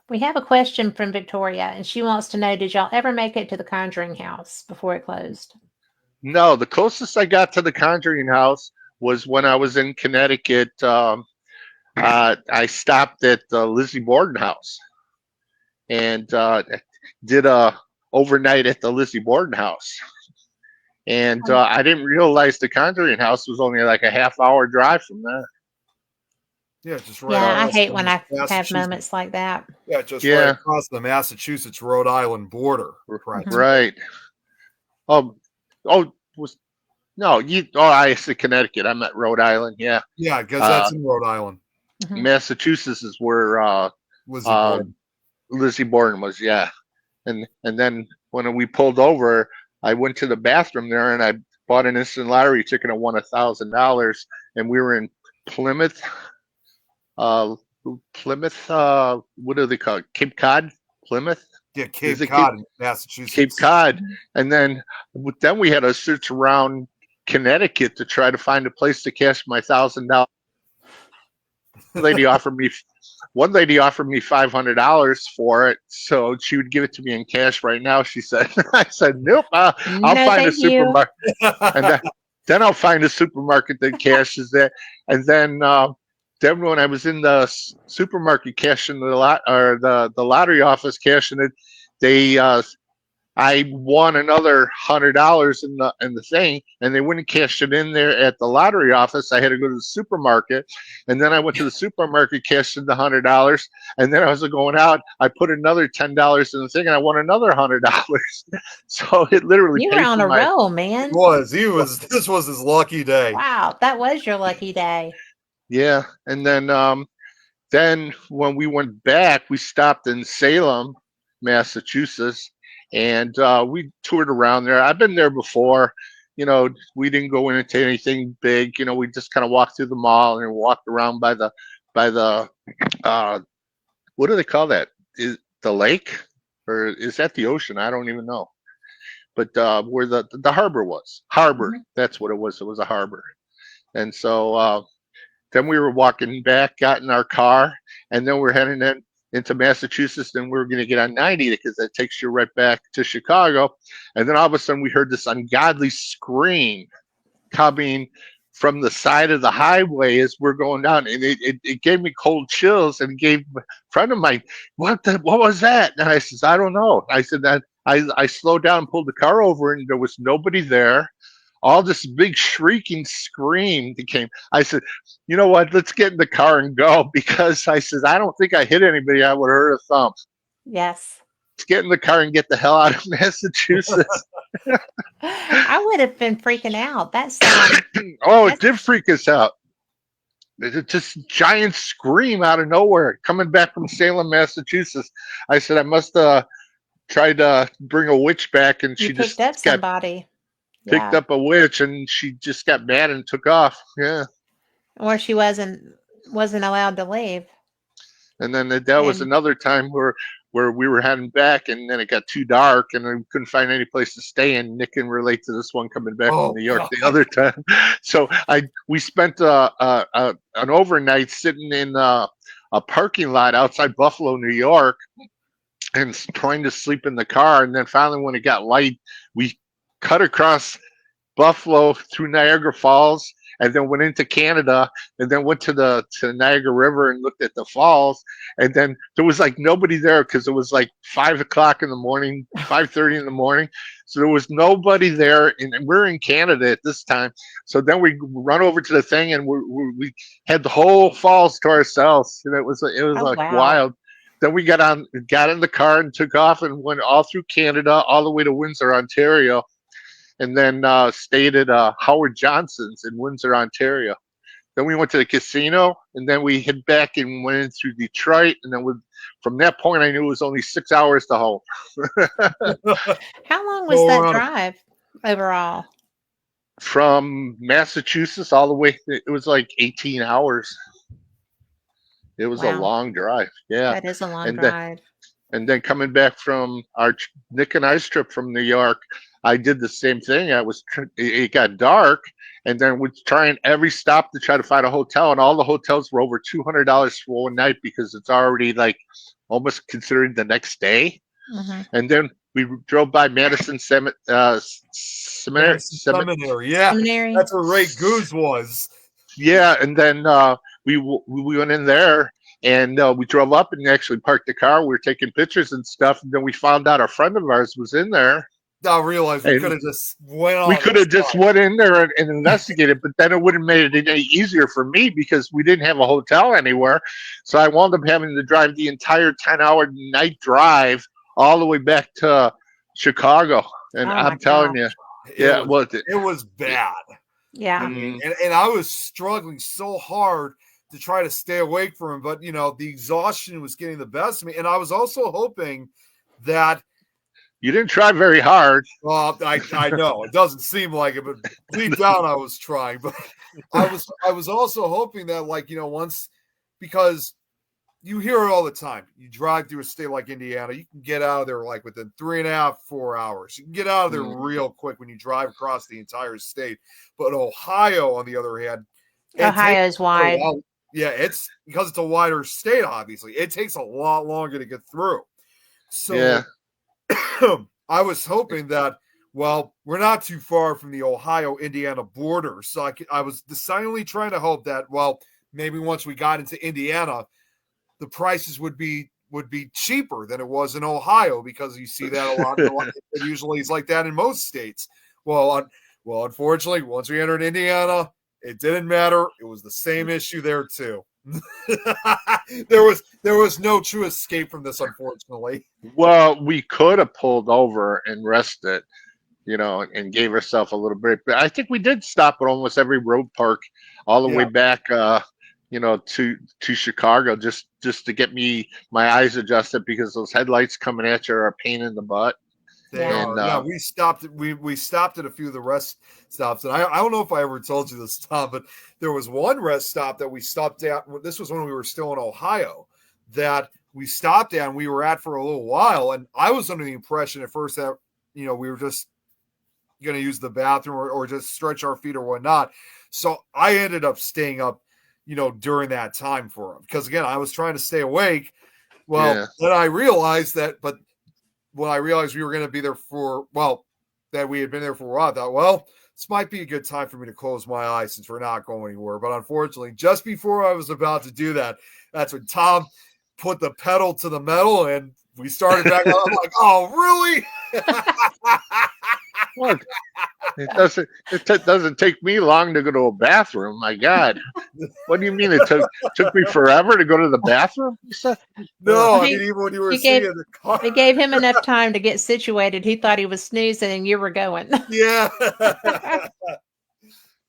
we have a question from Victoria, and she wants to know, did y'all ever make it to the Conjuring House before it closed? No, the closest I got to the Conjuring House was when I was in Connecticut. I stopped at the Lizzie Borden house and did a overnight at the Lizzie Borden house. And I didn't realize the Conjuring House was only like a half-hour drive from there. Yeah, just right Yeah, I across hate from when I have Massachusetts. moments like that. Yeah, just Yeah. right across the Massachusetts Rhode Island border. practically. Right. Oh, was no you? Oh, I said Connecticut. I meant Rhode Island. Yeah, Yeah, because that's in Rhode Island. Mhm. Massachusetts is where Lizzie uh, Borden. Lizzie Borden was. Yeah, and then when we pulled over, I went to the bathroom there and I bought an instant lottery ticket and won $1,000. And we were in Plymouth. Uh, Plymouth. What do they call it? Cape Cod. Plymouth. Yeah, Cape Is it Cod, Massachusetts. Cape Cod, and then we had to search around Connecticut to try to find a place to cash my $1,000. Lady offered me One lady offered me $500 for it, so she would give it to me in cash right now. She said, "I said nope. I'll No, find a thank you. supermarket, and then I'll find a supermarket that cashes that." And then when I was in the supermarket cashing the lot or the lottery office cashing it, they I won another $100 in the thing, and they wouldn't cash it in there at the lottery office. I had to go to the supermarket, and then I went to the supermarket, cashed in the $100, and then I was going out. I put another $10 in the thing, and I won another $100. So it literally You were paid on for a my roll, man. This was his lucky day. Wow, that was your lucky day. yeah. And then then when we went back, we stopped in Salem, Massachusetts, and we toured around there. I've been there before. We didn't go into anything big. We just kind of walked through the mall and walked around by the uh, what do they call that? Is the lake or is that the ocean? I don't even know. But where the harbor was, harbor. Mhm. That's what it was. It was a harbor. And so then we were walking back, got in our car, and then we're heading into Massachusetts. And we were going to get on 90 because that takes you right back to Chicago. And then all of a sudden we heard this ungodly scream coming from the side of the highway as we're going down, and it gave me cold chills and gave a friend of mine, what was that? And I says, I don't know. I said that I slowed down and pulled the car over, and there was nobody there. All this big shrieking scream that came. I said, you know what? Let's get in the car and go, because I says I don't think I hit anybody. I would have heard a thump. Yes. Let's get in the car and get the hell out of Massachusetts. I would have been freaking out. Oh, it That's did freak us out. It's just giant scream out of nowhere coming back from Salem, Massachusetts. I said I must tried to bring a witch back, and you she picked just up got somebody. picked Yeah. up a witch, and she just got mad and took off. Yeah, Or she wasn't allowed to leave. and then that was And another time where we were heading back, and then it got too dark, and we couldn't find any place to stay. And Nick can relate to this one coming back from Oh New York God. the other time. So we spent an overnight sitting in a parking lot outside Buffalo, New York, and trying to sleep in the car. And then finally, when it got light, we cut across Buffalo through Niagara Falls, and then went into Canada, and then went to the Niagara River and looked at the falls. And then there was like nobody there because it was like 5 o'clock in the morning, 5:30 in the morning. So there was nobody there, and we're in Canada at this time. So then we run over to the thing, and we had the whole falls to ourselves, and it was oh like wow. wild. Then we got in the car and took off and went all through Canada, all the way to Windsor, Ontario, and then stayed at Howard Johnson's in Windsor, Ontario. Then we went to the casino, and then we hit back and went in through Detroit, and then from that point, I knew it was only 6 hours to home. How long was Go that around. drive overall? From Massachusetts all the way, it was like 18 hours. It was a Wow. long drive, yeah. That is a long And then drive. And then coming back from our Nick and I's trip from New York, I did the same thing. It got dark, and then was trying every stop to try to find a hotel, and all the hotels were over $200 for one night because it's already like almost considered the next day. Hmm. And then we drove by Madison Seminary. Madison Seminary. Yeah, Seminary. that's where Ray Goose was. Yeah, and then we went in there, and we drove up and actually parked the car. We were taking pictures and stuff, and then we found out a friend of ours was in there, I realized we could and have just went we on could this have just side. went in there and investigated, but then it would have made it any easier for me because we didn't have a hotel anywhere. So I wound up having to drive the entire 10-hour night drive all the way back to Chicago. And Oh my I'm telling gosh. you, It yeah, was well, it was bad. I Yeah. mean, mm, and I was struggling so hard to try to stay awake from him, but the exhaustion was getting the best of me. And I was also hoping that you didn't try very hard. well, I know it doesn't seem like it, but deep down I was trying. But I was also hoping that once because you hear it all the time. You drive through a state like Indiana, you can get out of there like within 3.5, 4 hours. You can get out of there Mm, real quick when you drive across the entire state. But Ohio, on the other hand, it takes Ohio's a wide. while. Yeah, it's because it's a wider state, obviously. It takes a lot longer to get through. yeah. So I was hoping that, well, we're not too far from the Ohio-Indiana border. So I was silently trying to hope that, well, maybe once we got into Indiana, the prices would be cheaper than it was in Ohio because you see that a lot. It usually is like that in most states. Well, unfortunately, once we entered Indiana, it didn't matter. It was the same issue there too. there was no true escape from this, unfortunately. Well, we could have pulled over and rested, and gave ourselves a little break. But I think we did stop at almost every road park all the way Yeah, back to Chicago just to get my eyes adjusted because those headlights coming at you are a pain in the butt. They Yeah. are. Yeah, we stopped. We stopped at a few of the rest stops, and I don't know if I ever told you this, Tom, but there was one rest stop that we stopped at. This was when we were still in Ohio. That we stopped at and we were at for a little while, and I was under the impression at first that we were just going to use the bathroom or just stretch our feet or whatnot. So I ended up staying up, during that time for him because again I was trying to stay awake. Well, Yeah. then I realized that, but when I realized we were going to be there that we had been there for a while, I thought, well, this might be a good time for me to close my eyes since we're not going anywhere. But unfortunately, just before I was about to do that, that's when Tom put the pedal to the metal and we started back up. I'm like, oh, really? Look, it doesn't take me long to go to a bathroom. My God, what do you mean it took me forever to go to the bathroom? You said No, I He- mean, even when you were he sitting gave in the car. It gave him enough time to get situated. He thought he was snoozing and you were going. Yeah.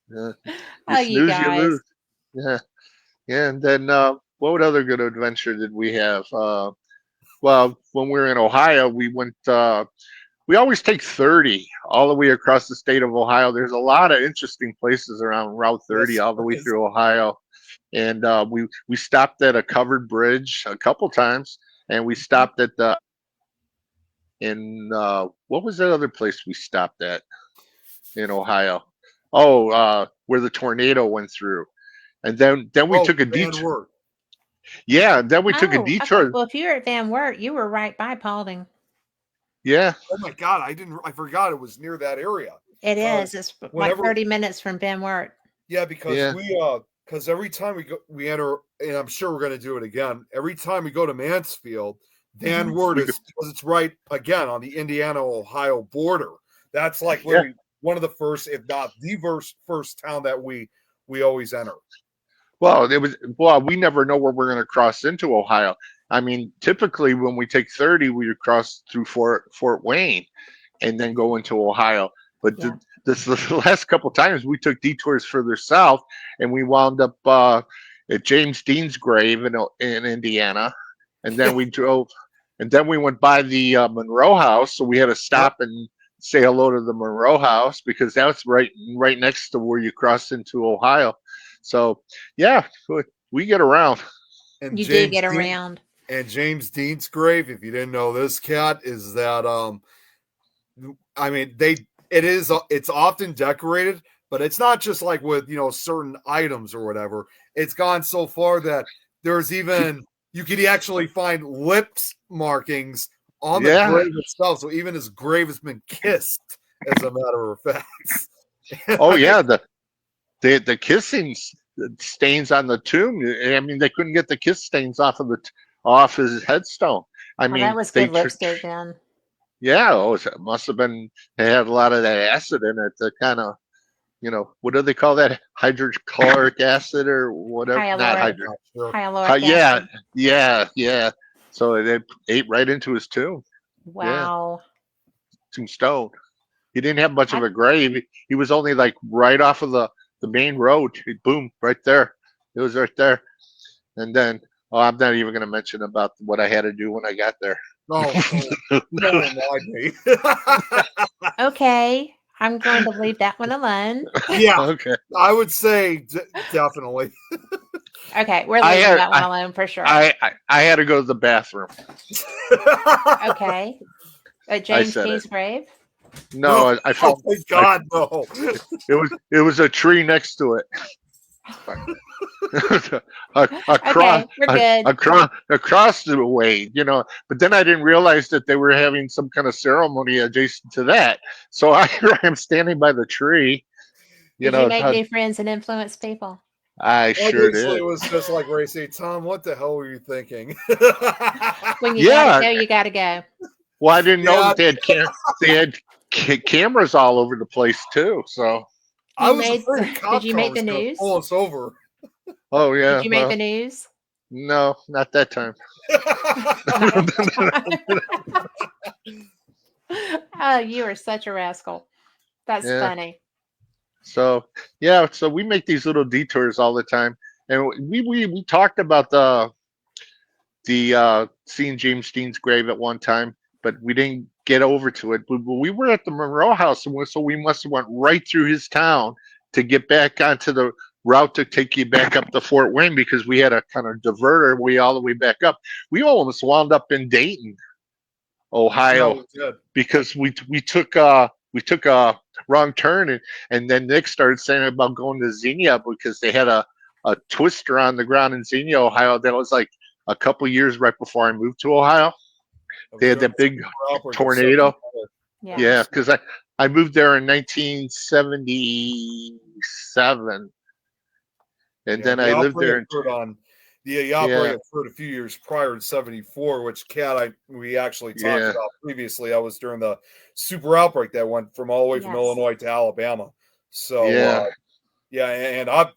yeah, you Oh, you snooze, you guys. lose. Yeah, yeah. And then what other good adventure did we have? Well, when we were in Ohio, we went. We always take 30 all the way across the state of Ohio. There's a lot of interesting places around Route 30 Yes, all the way through Ohio. And we stopped at a covered bridge a couple times, and we stopped at the in what was that other place we stopped at in Ohio? Oh, where the tornado went through, and then we took a Van detour. Wert. Yeah, then we took a Oh, okay. detour. Well, if you're at Van Wert, you were right by Paulding. Yeah, Oh my God, I forgot it was near that area. It is. Because It's like whenever 30 minutes from Van Wert. Yeah, because yeah, because every time we enter, and I'm sure we're going to do it again. Every time we go to Mansfield, Van Mhm. Wert we is because it's right again on the Indiana-Ohio border. That's like yeah. literally one of the first, if not the first town that we always enter. Well, we never know where we're going to cross into Ohio. I mean, typically when we take 30, we would cross through Fort Wayne and then go into Ohio. But Yeah. the last couple times we took detours further south, and we wound up at James Dean's grave in Indiana, and then we drove, and then we went by the Monroe House, so we had to Yep. stop and say hello to the Monroe House because that's right next to where you cross into Ohio. So yeah, we get around. And You do get around. James Dean's grave, if you didn't know this, cat, is that I mean, it's often decorated, but it's not just like with certain items or whatever. It's gone so far that there's even you could actually find lips markings on the Yeah. grave itself. So even his grave has been kissed, as a matter of fact. Oh yeah, the kissing stains on the tomb. I mean, they couldn't get the kiss stains off his headstone. I Well, that mean, was good lipstick then. yeah, it must have been. They had a lot of that acid in it. The kind of what do they call that? Hydrochloric acid or whatever? Not Hyaluronic, hydro. hyaluronic Yeah, acid. yeah. So it ate right into his tomb. Yeah, Wow. tombstone. He didn't have much of I, a grave. He was only like right off of the main road. Boom, right there. It was right there. And then, oh, I'm not even going to mention about what I had to do when I got there. No, don't remind me. okay. I'm going to leave that one alone. Yeah, Okay. I would say definitely. Okay. We're I leaving had that one alone for sure. I had to go to the bathroom. Okay. At I James said it. Dean's grave. No, I Oh felt my God, no! it was a tree next to it. across Okay. We're good. across the way, But then I didn't realize that they were having some kind of ceremony adjacent to that. So here I am standing by the tree. Did you make I, new friends and influence people? I sure Obviously, did. it was just like Ray say, Tom, what the hell were you thinking? When you got to Yeah. go, you got to go. Well, I didn't know Yeah, that they had cameras all over the place too. So, I You was made. afraid a Did cop you car make was the going to news? pull us over. oh Did yeah, you make the well, news? no, not that time. Not at that time. Oh, you are such a rascal. That's Yeah. funny. So yeah, so we make these little detours all the time, And we talked about the seeing James Dean's grave at one time, but we didn't get over to it. But we were at the Monroe House, so we must have went right through his town to get back onto the route to take you back up to Fort Wayne, because we had a kind of diverter way all the way back up. We almost wound up in Dayton, Ohio, No, good. because we took a wrong turn, and then Nick started saying about going to Xenia because they had a twister on the ground in Xenia, Ohio. That was like a couple years right before I moved to Ohio. They had During that the big outbreak of tornado. 74. Yeah. Yeah, because I moved there in 1977, and Yeah, then I lived there. the Yeah, outbreak occurred a few years prior in 74, which we actually talked yeah, about previously. I was during the super outbreak that went from all the way from Yes. Illinois to Alabama. So yeah. yeah, and I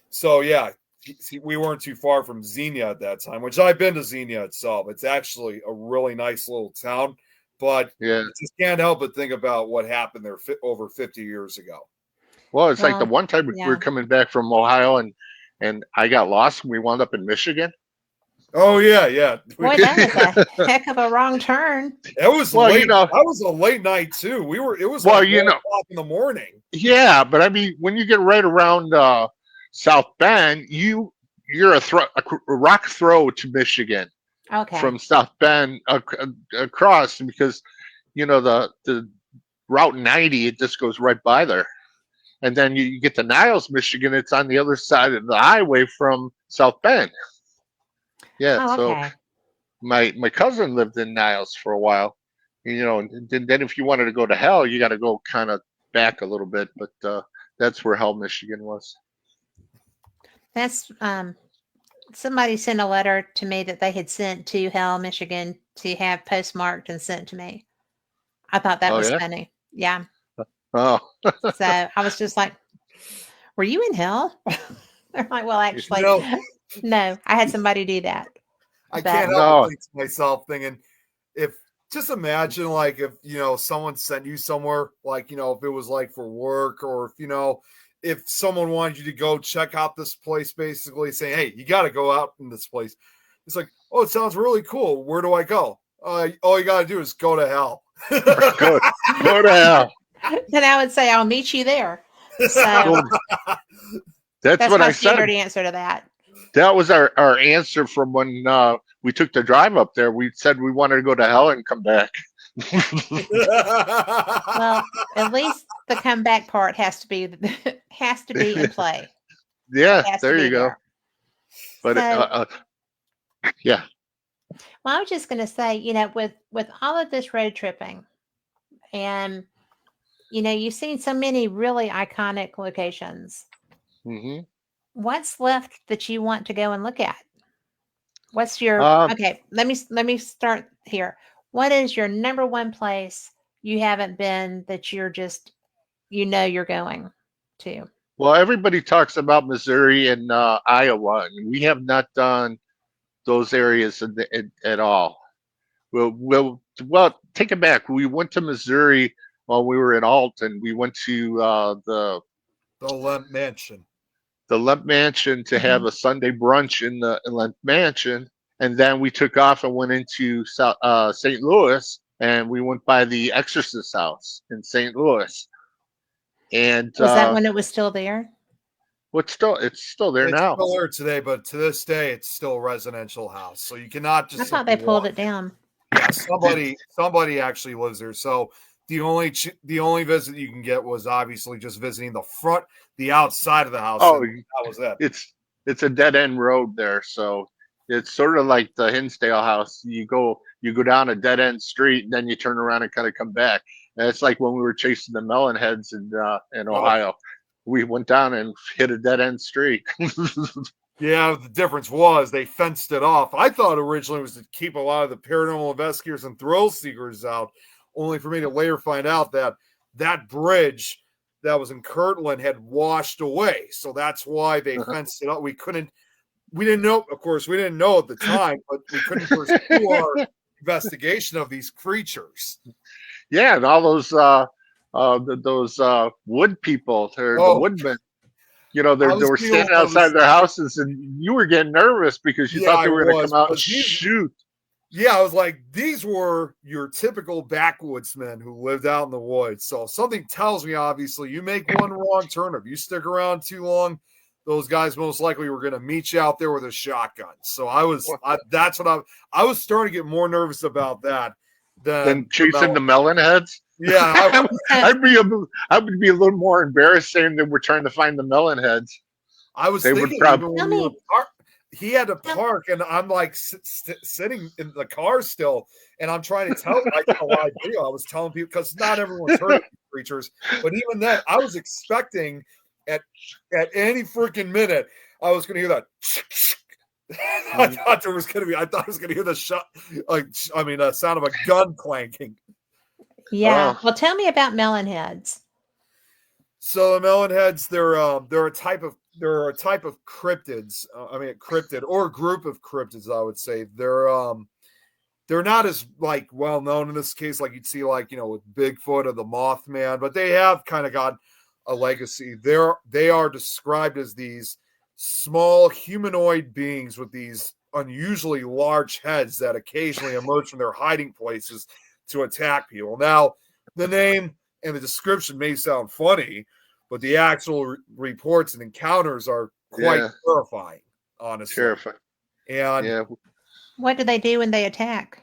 so yeah, see, we weren't too far from Xenia at that time, which I've been to Xenia itself. It's actually a really nice little town, but Yeah. you just can't help but think about what happened there over 50 years ago. Well, it's like the Well, one time we were yeah. coming back from Ohio, and I got lost and we wound up in Michigan. Oh yeah, yeah. Boy, that was a heck of a wrong turn. It was Well, late. That was a late night too. It was well, like 1 o'clock in the morning. yeah, but I mean, when you get right around South Bend, you're a rock throw to Michigan Okay. from South Bend across, because the Route 90, it just goes right by there. And then you get to Niles, Michigan. It's on the other side of the highway from South Bend. Yeah, Oh, so okay. my cousin lived in Niles for a while. And then if you wanted to go to Hell, you got to go kind of back a little bit, but that's where Hell, Michigan was. That's somebody sent a letter to me that they had sent to Hell, Michigan to have postmarked and sent to me. I thought that Oh was yeah. funny. Yeah. Oh. So I was just like, were you in hell? They're like, well, actually, No, no, I had somebody do that. I But can't help but No. think to myself, thinking, if just imagine like if someone sent you somewhere, like if it was like for work, or if someone wanted you to go check out this place, basically saying, hey, you got to go out in this place. It's like, oh, it sounds really cool. Where do I go? All you got to do is go to hell. go, go to Hell. then I would say, I'll meet you there. So Well, that's that's what my I said. standard answer to that. That was our answer from when we took the drive up there. We said we wanted to go to Hell and come back. Well, at least the comeback part has to be in play. Yeah, It has to there be you go. there. But So, yeah. well, I was just going to say, with all of this road tripping, and you've seen so many really iconic locations. Hmm. What's left that you want to go and look at? What's your Um, okay? Let me start here. What is your number one place you haven't been that you're just you're going to? well, everybody talks about Missouri and Iowa, and we have not done those areas at all. Well, take it back. We went to Missouri while we were in Alton. We went to The Lemp Mansion. the Lemp Mansion to have Mhm. a Sunday brunch in the Lemp Mansion, and then we took off and went into St. Louis, and we went by the Exorcist house in St. Louis. And Was that when it was still there? it's still there It's now. still there today, but to this day, it's still a residential house. So you cannot I just thought simply they pulled walk it down. Yeah, somebody actually lives there. So the only visit you can get was obviously just visiting the outside of the house, Oh, and that was it. it's a dead end road there, so it's sort of like the Hinsdale house. You go down a dead end street, and then you turn around and kind of come back. And it's like when we were chasing the melon heads in Oh, Ohio. We went down and hit a dead end street. yeah. The difference was they fenced it off. I thought originally it was to keep a lot of the paranormal investigators and thrill seekers out, only for me to later find out that that bridge that was in Kirtland had washed away. So that's why they fenced it up. We didn't know, of course, we didn't know at the time, but we couldn't pursue our investigation of these creatures. Yeah, and all those those wood people, or the Oh, woodmen. they I they was were feeling standing one of outside those. their houses, and you were getting nervous because you Yeah, thought I they were going to was come out and because shoot. I was like, these were your typical backwoodsmen who lived out in the woods. So something tells me, obviously, you make one wrong turn, if you stick around too long, those guys most likely were going to meet you out there with a shotgun. So I was starting to get more nervous about that Then than the chasing the melon. melon heads. Yeah, I I was. would, So I would be a little more embarrassed saying that we're trying to find the melon heads. I was They would thinking probably even tell when we were me, he had to tell, park, and I'm like sitting in the car still, and I'm trying to tell. I did a live video. I was telling people because not everyone's heard of these creatures, but even then, I was expecting at any freaking minute I was going to hear that. I thought there was going to be. I thought I was going to hear the shot, the sound of a gun clanking. yeah. oh Well, tell me about melon heads. So the melonheads, they're a type of cryptids. A cryptid or a group of cryptids, I would say. They're not as like well known in this case, like you'd see like with Bigfoot or the Mothman, but they have kind of got a legacy. They are described as these small humanoid beings with these unusually large heads that occasionally emerge from their hiding places to attack people. Now, the name and the description may sound funny, but the actual reports and encounters are quite yeah, terrifying, honestly. terrifying. And Yeah, What do they do when they attack?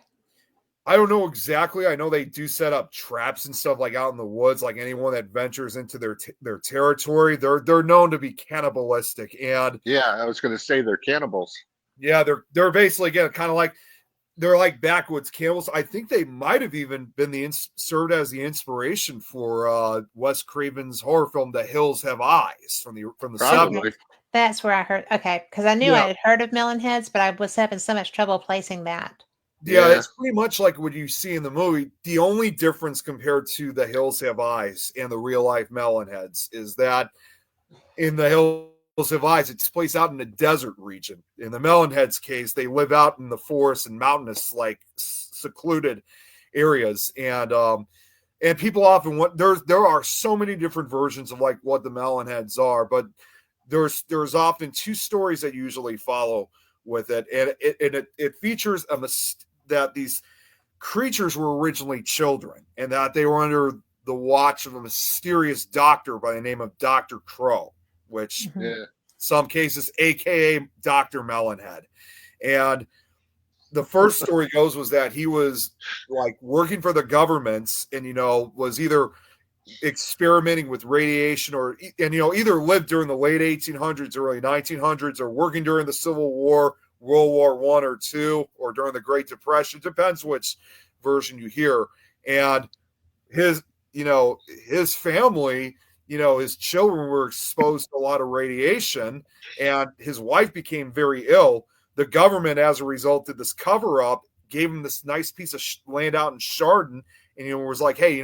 I don't know exactly. I know they do set up traps and stuff like out in the woods. Like anyone that ventures into their territory, they're known to be cannibalistic. And yeah. I was going to say they're cannibals. yeah, they're basically again kind of like they're like backwoods cannibals. I think they might have even been served as the inspiration for Wes Craven's horror film "The Hills Have Eyes" from the Okay, 70s. Probably. that's where I heard. Okay, because I knew I Yeah, had heard of melon heads, but I was having so much trouble placing that. yeah, Yeah, it's pretty much like what you see in the movie. The only difference compared to "The Hills Have Eyes" and the real life Melonheads is that in the Hills Have Eyes, it takes place out in a desert region. In the Melonheads case, they live out in the forest and mountainous, like secluded areas. And people often want there are so many different versions of like what the Melonheads are, but there's often two stories that usually follow with it, and it features that these creatures were originally children, and that they were under the watch of a mysterious doctor by the name of Dr. Crow, which Mhm. yeah, some cases, aka Dr. Melonhead. And the first story goes was that he was like working for the governments and was either experimenting with radiation and either lived during the late 1800s, early 1900s, or working during the Civil War, World War One or two, or during the Great Depression. Depends which version you hear. And his his family, his children were exposed to a lot of radiation, and his wife became very ill. The government, as a result of this cover up, gave him this nice piece of land out in Chardon, and was like, hey,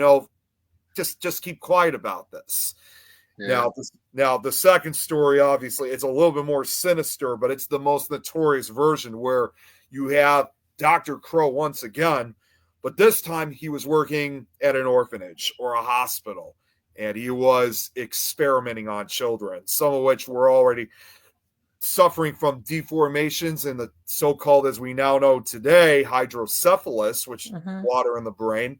just keep quiet about this. yeah. Now the second story, obviously, it's a little bit more sinister, but it's the most notorious version where you have Dr. Crow once again, but this time he was working at an orphanage or a hospital, and he was experimenting on children, some of which were already suffering from deformations and the so-called, as we now know today, hydrocephalus, which Mhm. water in the brain.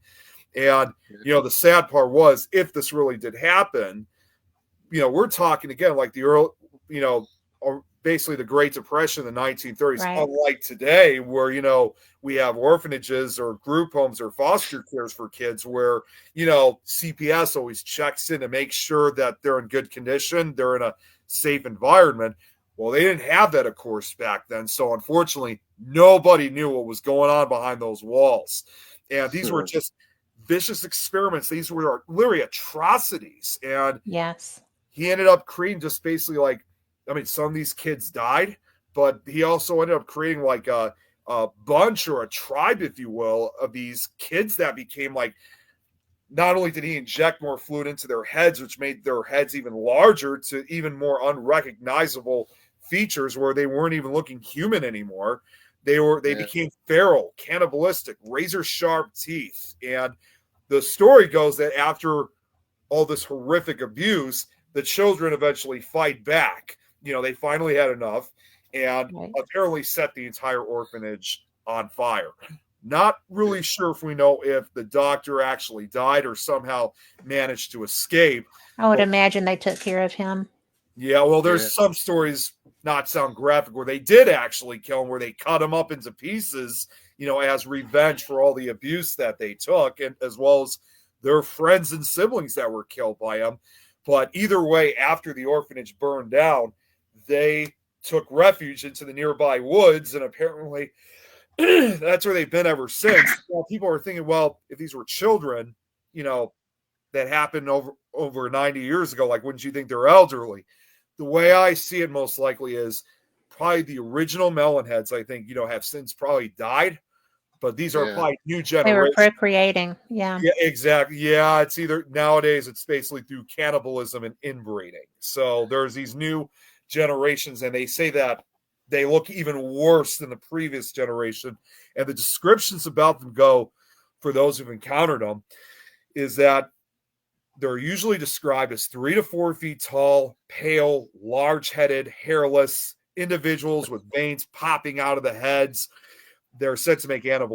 And the sad part was, if this really did happen, we're talking again like the early, or basically the Great Depression in the 1930s, Right. unlike today, where we have orphanages or group homes or foster cares for kids, where CPS always checks in to make sure that they're in good condition, they're in a safe environment. Well, they didn't have that, of course, back then. So unfortunately, nobody knew what was going on behind those walls. And these were just vicious experiments. These were literally atrocities. And Yes. he ended up creating just basically like, some of these kids died, but he also ended up creating like a bunch or a tribe, if you will, of these kids that became like, not only did he inject more fluid into their heads, which made their heads even larger to even more unrecognizable features where they weren't even looking human anymore. They Yeah. became feral, cannibalistic, razor sharp teeth. And the story goes that after all this horrific abuse, the children eventually fight back. They finally had enough and Right. apparently set the entire orphanage on fire. Not really sure if we know if the doctor actually died or somehow managed to escape. I would But imagine they took care of him. yeah, well, Yeah. there's some stories, not sound graphic, where they did actually kill him, where they cut him up into pieces, as revenge for all the abuse that they took, and as well as their friends and siblings that were killed by him. But either way, after the orphanage burned down, they took refuge into the nearby woods, and apparently that's where they've been ever since. Well, people are thinking, well, if these were children, that happened over 90 years ago, like, wouldn't you think they're elderly? The way I see it most likely is probably the original Melonheads, I think, have since probably died, but these are probably new They were generations. procreating. Yeah. Yeah, exactly. Yeah, it's either nowadays it's basically through cannibalism and inbreeding. So there's these new generations, and they say that they look even worse than the previous generation. And the descriptions about them go, for those who've encountered them, is that they're usually described as 3 to 4 feet tall, pale, large-headed, hairless individuals with veins popping out of the heads. They're said to make they're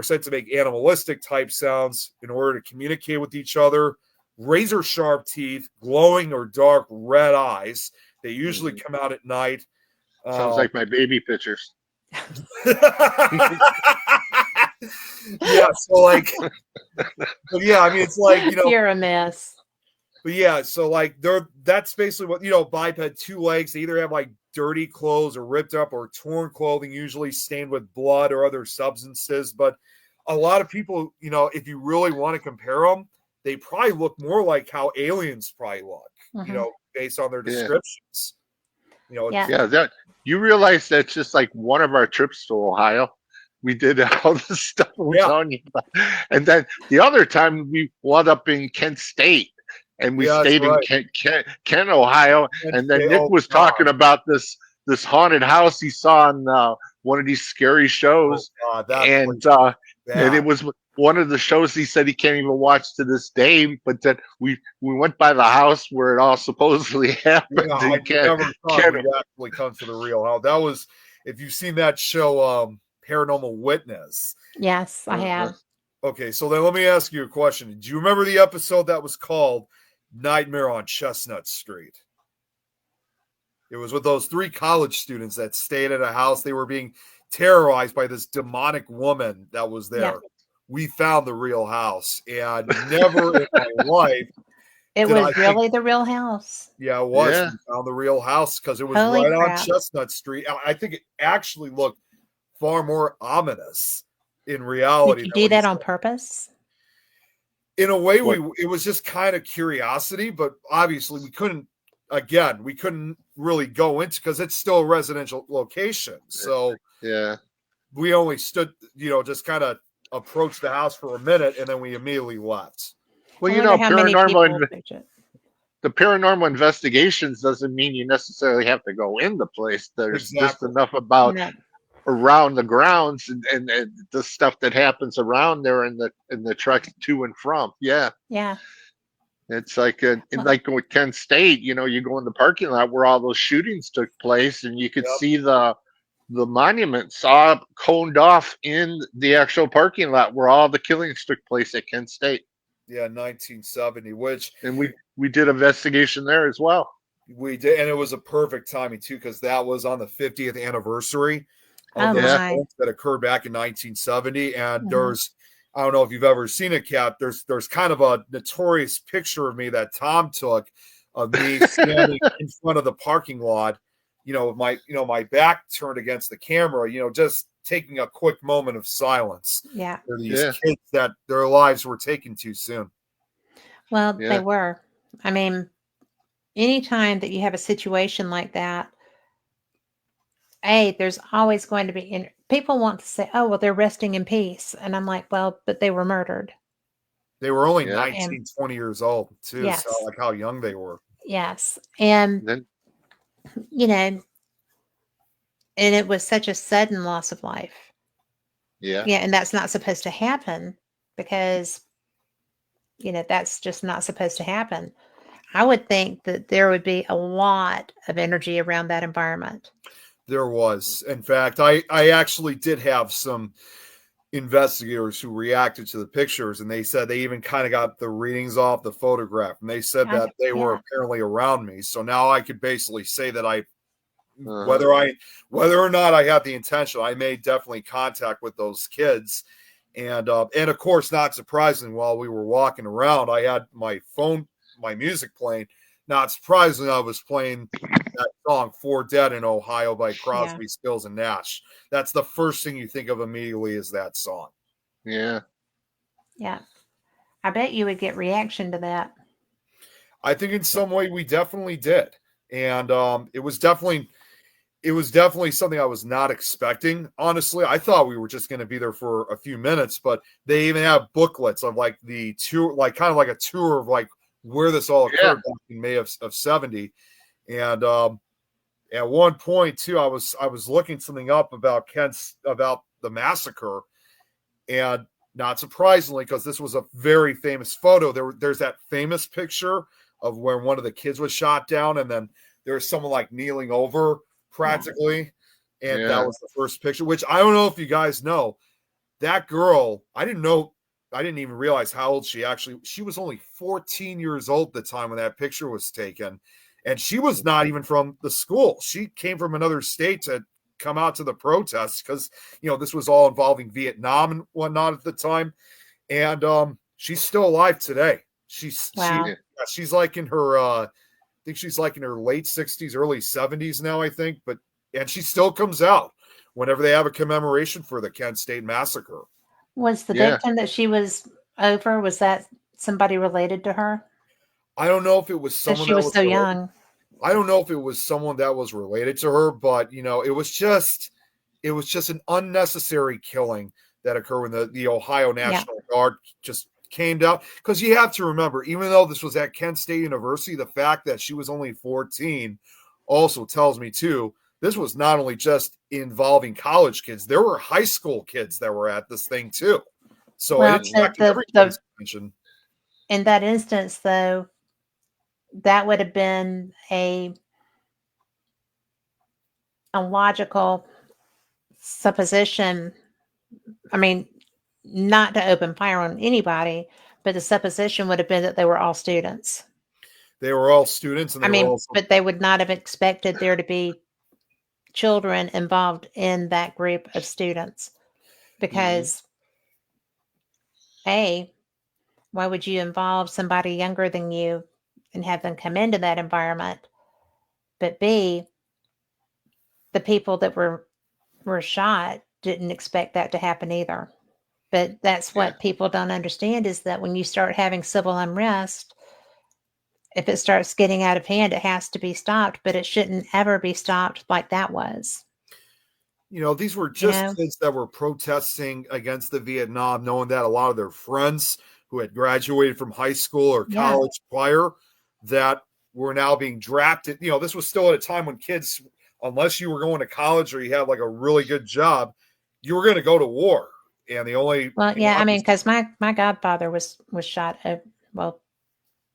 said to make animalistic type sounds in order to communicate with each other. Razor sharp teeth, glowing or dark red eyes. They usually come out at night. Sounds like my baby pictures. Yeah, so like, but yeah, I mean, it's like, You're a mess. But yeah, so like that's basically what, biped, 2 legs. They either have like dirty clothes or ripped up or torn clothing, usually stained with blood or other substances. But a lot of people, if you really want to compare them, they probably look more like how aliens probably look, based on their descriptions. That you realize that's just like one of our trips to Ohio. We did all this stuff we're telling you about. And then the other time we wound up in Kent State. And we stayed in Kent, Ohio. And then Nick was talking about this haunted house he saw on one of these scary shows. And it was one of the shows he said he can't even watch to this day. But then we went by the house where it all supposedly happened. Yeah, I never thought we'd actually come to the real house. That was, if you've seen that show, Paranormal Witness. Yes, I have. Okay, so then let me ask you a question. Do you remember the episode that was called Nightmare on Chestnut Street? It was with those 3 college students that stayed at a house. They were being terrorized by this demonic woman that was there. Yeah. We found the real house, and never in my life. It was really the real house. Yeah, it was. Yeah. We found the real house because it was right on Chestnut Street. I think it actually looked far more ominous in reality. Did you do that on purpose? In a way, it was just kind of curiosity, but obviously we couldn't really go into, because it's still a residential location. So we only stood, just kind of approached the house for a minute, and then we immediately left. Well, the paranormal investigations doesn't mean you necessarily have to go in the place. There's just enough about around the grounds and the stuff that happens around there in the trucks to and from. Yeah. It's like like with Kent State, you go in the parking lot where all those shootings took place, and you could see the monuments all coned off in the actual parking lot where all the killings took place at Kent State. Yeah, 1970, and we did investigation there as well. We did, and it was a perfect timing too, because that was on the 50th anniversary of those events that occurred back in 1970. And there's, I don't know if you've ever seen it, Kat. There's kind of a notorious picture of me that Tom took of me standing in front of the parking lot, with my back turned against the camera, just taking a quick moment of silence. Yeah. For these kids that their lives were taken too soon. Well, they were. I mean, anytime that you have a situation like that, there's always going to be, people want to say, oh, well, they're resting in peace. And I'm like, well, but they were murdered. They were only 19, 20 years old too. Yes. So like how young they were. Yes. And, and it was such a sudden loss of life. Yeah. Yeah. And that's not supposed to happen because, that's just not supposed to happen. I would think that there would be a lot of energy around that environment. There was. In fact, I actually did have some investigators who reacted to the pictures, and they said they even kind of got the readings off the photograph, and they said that they were Yeah. apparently around me. So now I could basically say that Uh-huh. whether or not I had the intention, I made definitely contact with those kids. And of course, not surprising, while we were walking around, I had my music playing. Not surprising, I was playing that song "For Dead in Ohio" by Yeah. Crosby, Stills, and Nash. That's the first thing you think of immediately is that song. Yeah. Yeah. I bet you would get reaction to that. I think in some way we definitely did, and it was definitely something I was not expecting. Honestly, I thought we were just going to be there for a few minutes, but they even have booklets of like the tour, like kind of like a tour of like where this all Yeah. occurred back in May of 70. And at one point too, I was looking something up about about the massacre, and not surprisingly, because this was a very famous photo, there's that famous picture of where one of the kids was shot down, and then there's someone like kneeling over practically. And that Yeah. was the first picture, which I don't know if you guys know. That girl, I didn't even realize how old she was only 14 years old at the time when that picture was taken. And she was not even from the school. She came from another state to come out to the protests because, this was all involving Vietnam and whatnot at the time. And she's still alive today. Wow. She's like in her I think she's like in her late 60s, early 70s now, I think, and she still comes out whenever they have a commemoration for the Kent State Massacre. Was the Yeah. victim that she was over, was that somebody related to her? I don't know if it was Because someone she that was was so related. young. I don't know if it was someone that was related to her, but it was just an unnecessary killing that occurred when the Ohio Yeah. National Guard just came down. Because you have to remember, even though this was at Kent State University, the fact that she was only 14 also tells me too, this was not only just involving college kids, there were high school kids that were at this thing too. So it Well, attracted the everybody's attention. in that instance, though, that would have been a logical supposition. I mean, not to open fire on anybody, but the supposition would have been that they were all students. They were all students, and I they were mean, also but they would not have expected there to be children involved in that group of students because A, why would you involve somebody younger than you and have them come into that environment? But B, the people that were shot didn't expect that to happen either. But that's Yeah. what people don't understand is that when you start having civil unrest, if it starts getting out of hand, it has to be stopped, but it shouldn't ever be stopped like that was. These were You just know? kids that were protesting against the Vietnam, knowing that a lot of their friends who had graduated from high school or Yeah. college prior that were now being drafted. This was still at a time when kids, unless you were going to college or you had like a really good job, you were going to go to war. And the only, Well, yeah, I mean, because my godfather was shot. Well,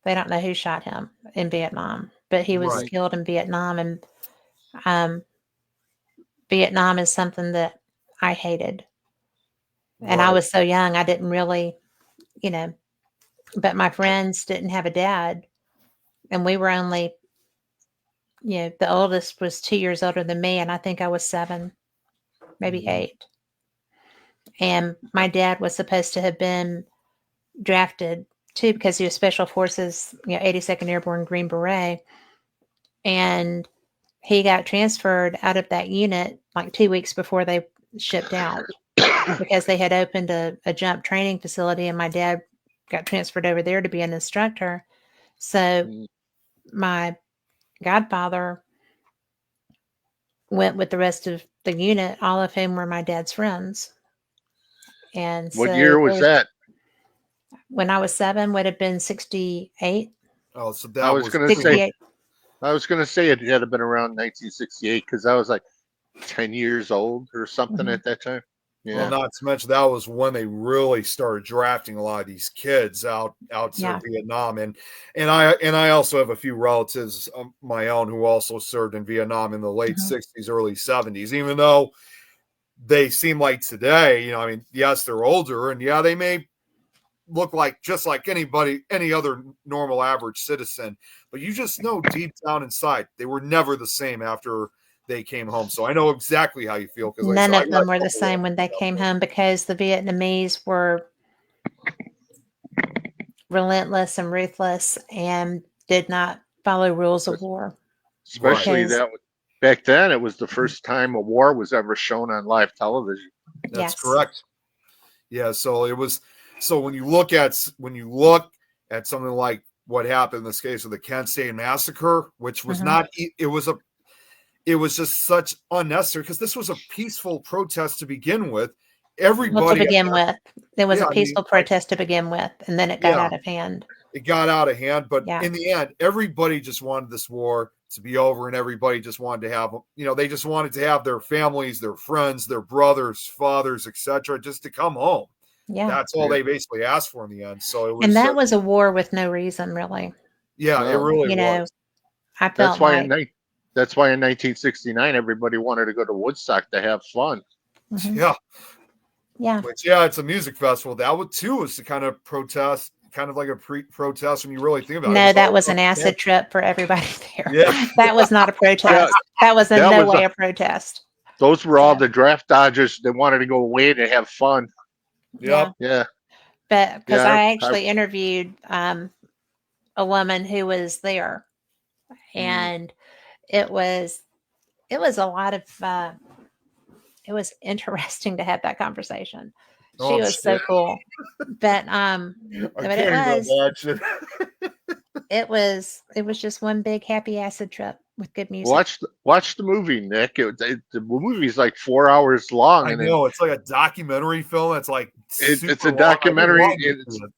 they don't know who shot him in Vietnam, but he was right, killed in Vietnam, and um, Vietnam is something that I hated, and I right, was so young, I didn't really, you know. But my friends didn't have a dad, and we were only, the oldest was 2 years older than me, and I think I was 7, maybe mhm, 8. And my dad was supposed to have been drafted too because he was Special Forces, 82nd Airborne Green Beret. And he got transferred out of that unit like 2 weeks before they shipped out because they had opened a jump training facility and my dad got transferred over there to be an instructor. So my godfather went with the rest of the unit, all of whom were my dad's friends. And What so year was that? when I was 7 would have been 68. Oh, so I that was was gonna say 68. I was gonna say it had to been around 1968 because I was like 10 years old or something Mhm. at that time. Well, Yeah. not to mention that was when they really started drafting a lot of these kids out Yeah. to Vietnam, and I also have a few relatives of my own who also served in Vietnam in the late Mhm. '60s, early '70s. Even though they seem like today, I mean, yes, they're older, and yeah, they may look like just like any other normal average citizen, but you just know deep down inside they were never the same after they came home. So I know exactly how you feel because, like I None said, I of got them a were the couple same when they came of home because the Vietnamese were relentless and ruthless and did not follow rules of war. Right. Especially Because, that back then, it was the first time a war was ever shown on live television. That's yes. correct. Yeah, so it was. So when you look at something like what happened in this case of the Kent State massacre, which was Mhm. not, it was just such unnecessary because this was a peaceful protest to begin with. Well, to Everybody, begin with, it was yeah, a I mean, peaceful protest to begin with, and then it got yeah, out of hand. it got out of hand, but Yeah. in the end, everybody just wanted this war to be over, and everybody just wanted to have, they just wanted to have their families, their friends, their brothers, fathers, etc., just to come home. Yeah. That's all Yeah. they basically asked for in the end. So it And was, that was a war with no reason, really. yeah, it No, really You know, was. I that's felt why in like, ni- that's why in 1969 everybody wanted to go to Woodstock to have fun. mhm. Yeah, Yeah. which yeah, it's a music festival. That would too was to kind of protest, kind of like a protest when you really think about it. It No, was that all was about an acid trip for everybody there. yeah, That was not a Yeah, protest. That was in that no was way a protest. those were all So, the draft dodgers that wanted to go away to have fun. yep. yeah. Yeah, But because yeah. I I, actually interviewed a woman who was there, Mm. and it was a lot of it was interesting to have that conversation. Oh, She I'm was sure. so cool. But I but can't even imagine. it was just one big happy acid trip with good music. watch the movie, Nick. The movie's like 4 hours long, I and then know it's like a documentary film. It's like it's super a long. I didn't documentary. want to get through it.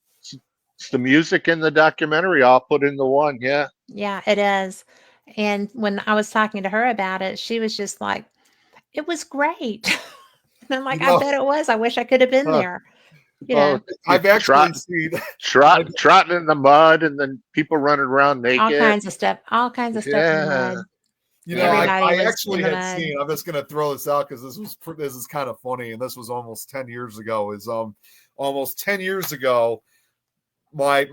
It's the music and the documentary all put into one. Yeah, Yeah, it is. And when I was talking to her about it, she was just like, "It was great." And I'm You like, "I know, bet it was. I wish I could have been huh. there." You Oh, know, I've actually seen. I trotting in the mud, and then people running around naked. all kinds of stuff in the Yeah, mud. yeah. Everybody I was in actually the had mud. seen. I'm just gonna throw this out because this is kind of funny, and this was almost 10 years ago. Is almost 10 years ago. My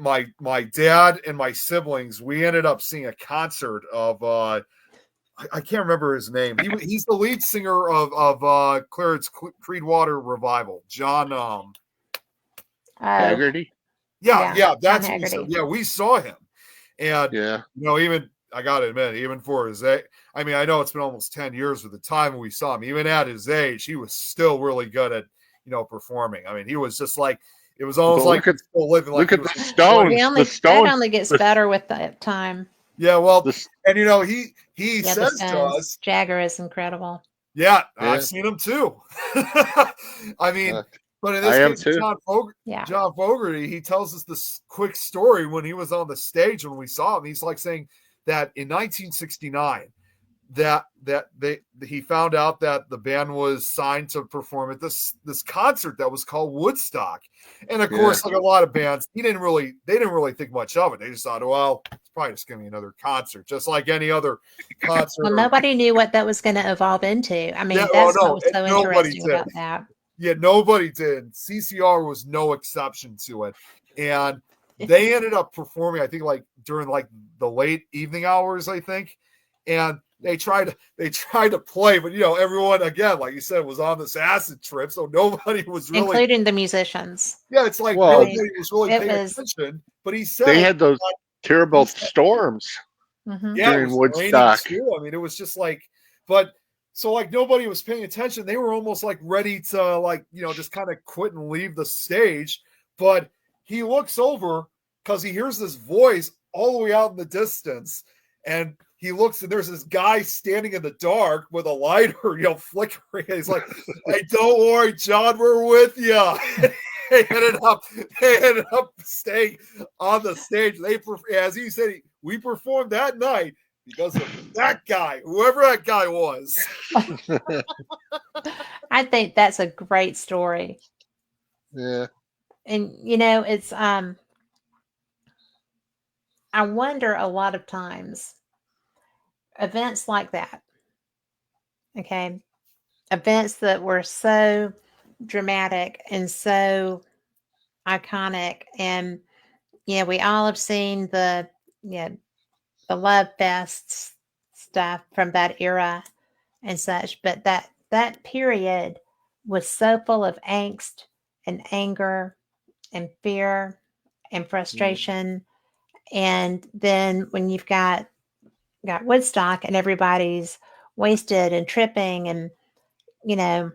dad and my siblings, we ended up seeing a concert of I can't remember his name. He's the lead singer of Claret's Creedwater Revival. John Oh, Haggerty. yeah, yeah, yeah, John that's what we said. Haggerty. Yeah, we saw him. And Yeah. even I gotta admit, even for his age, I mean, I know it's been almost 10 years at the time we saw him, even at his age, he was still really good at performing. I mean, he was just like it was almost Well, like he was still living like look he at was the in his 20s. Stones. The That Stones. only gets The, better with the time. Yeah, well, the and he Yeah, the says to Stones. us, Jagger is incredible. yeah, I've yeah. seen him too. I mean, Uh, but in I this am case, too. Yeah. John Fogerty, he tells us this quick story when he was on the stage when we saw him. He's like saying that in 1969, he found out that the band was signed to perform at this concert that was called Woodstock, and of Yeah. course, like a lot of bands, they didn't really think much of it. They just thought, well, it's probably just going to be another concert, just like any other concert. Well, nobody knew what that was going to evolve into. I mean, Yeah, that's what no, was so nobody interesting did. about that. Yeah, nobody did. CCR was no exception to it, and they ended up performing. I think like during like the late evening hours. I think, and they tried to play, but everyone again, like you said, was on this acid trip, so nobody was really. Including the musicians. Yeah, it's like I Well, mean, nobody was really it paying was, attention. But he they said, had those terrible storms mhm. yeah, it during was raining Woodstock. too. I mean, it was just like, but so like nobody was paying attention. They were almost like ready to like, just kind of quit and leave the stage. But he looks over because he hears this voice all the way out in the distance. And he looks and there's this guy standing in the dark with a lighter, flickering. And he's like, hey, don't worry, John, we're with you. They ended up staying on the stage. As he said, we performed that night because of that guy, whoever that guy was. I think that's a great story. Yeah. And it's I wonder a lot of times events like that, okay? Events that were so dramatic and so iconic, and we all have seen the love fests stuff from that era and such, but that period was so full of angst and anger and fear and frustration. And then when you've got Woodstock and everybody's wasted and tripping, and you know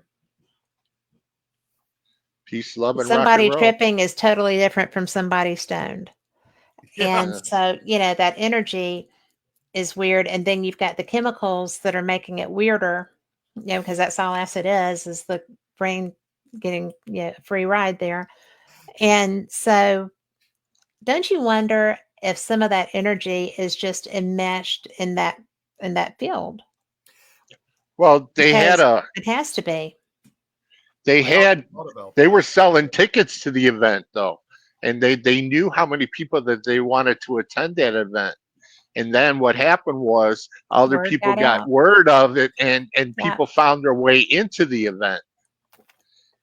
Peace, love, and rock and somebody roll. tripping is totally different from somebody stoned. Yeah. And so that energy is weird. And then you've got the chemicals that are making it weirder, because that's all acid is the brain getting a free ride there. And so don't you wonder if some of that energy is just enmeshed in that field? Well, Because it has to be. they were selling tickets to the event though, and they knew how many people that they wanted to attend that event. And then what happened was other Word people got got out. word of it, and Yeah. people found their way into the event.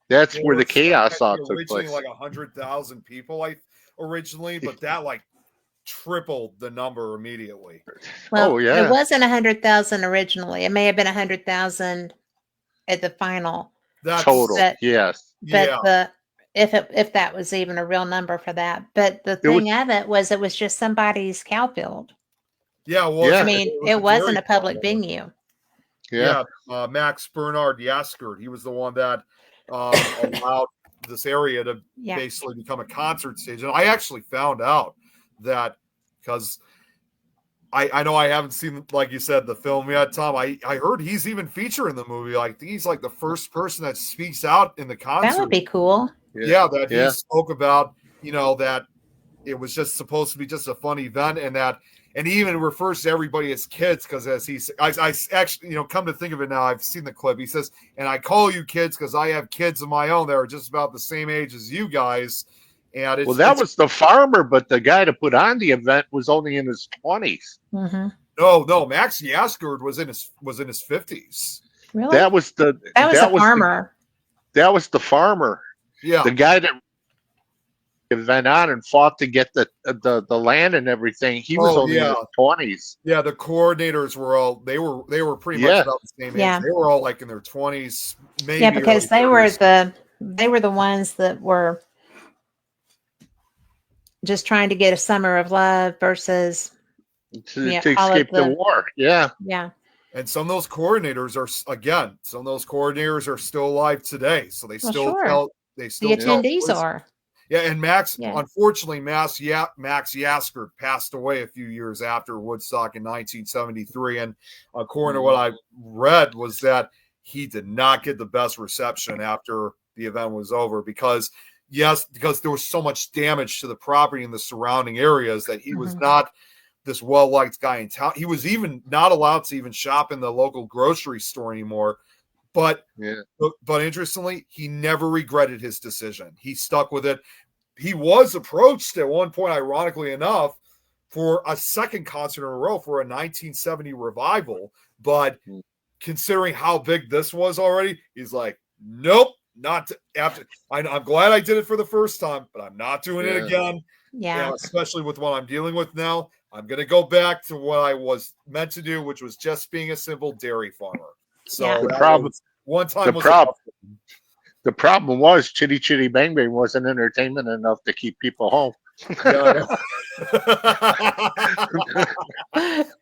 That's where the chaos all took Originally, place. like 100,000 people, originally, but that tripled the number immediately. Well, Oh it yeah, wasn't 100,000 originally. It may have been 100,000 at the final. That's total. But Yes. but if that was even a real number for that. But the thing of it was just somebody's cow field. Yeah, it was. Yeah. I mean, it wasn't a public venue. Yeah. Max Bernard Yaskert, he was the one that allowed this area to basically become a concert stage. And I actually found out that because I know I haven't seen, like you said, the film yet, Tom. I heard he's even featured in the movie. Like he's like the first person that speaks out in the concert. That would be cool. Yeah, that he spoke about, that it was just supposed to be just a fun event, and he even refers to everybody as kids because I actually, come to think of it now, I've seen the clip. He says, and I call you kids because I have kids of my own that are just about the same age as you guys. And that was the farmer, but the guy to put on the event was only in his 20s. Mm-hmm. No, Max Yaskerd was in his 50s. Really? That was the farmer. That was the farmer. Yeah, the guy that event on and fought to get the land and everything. He was only in his 20s. Yeah, the coordinators were all they were pretty much about the same age. Yeah. They were all like in their 20s, maybe. Yeah, because they were the ones that were just trying to get a summer of love versus to escape the war. Yeah. Yeah. And some of those coordinators are still alive today. So they still tell the attendees are. Yeah, and unfortunately, Max Yasker passed away a few years after Woodstock in 1973. And according to what I read was that he did not get the best reception after the event was over because there was so much damage to the property and the surrounding areas that he was not this well-liked guy in town. He was even not allowed to even shop in the local grocery store anymore. But interestingly, he never regretted his decision. He stuck with it. He was approached at one point, ironically enough, for a second concert in a row for a 1970 revival. But considering how big this was already, he's like, nope, not after. I'm glad I did it for the first time, but I'm not doing it again. Yeah. Especially with what I'm dealing with now. I'm going to go back to what I was meant to do, which was just being a simple dairy farmer. So the problem was Chitty Chitty Bang Bang wasn't entertainment enough to keep people home.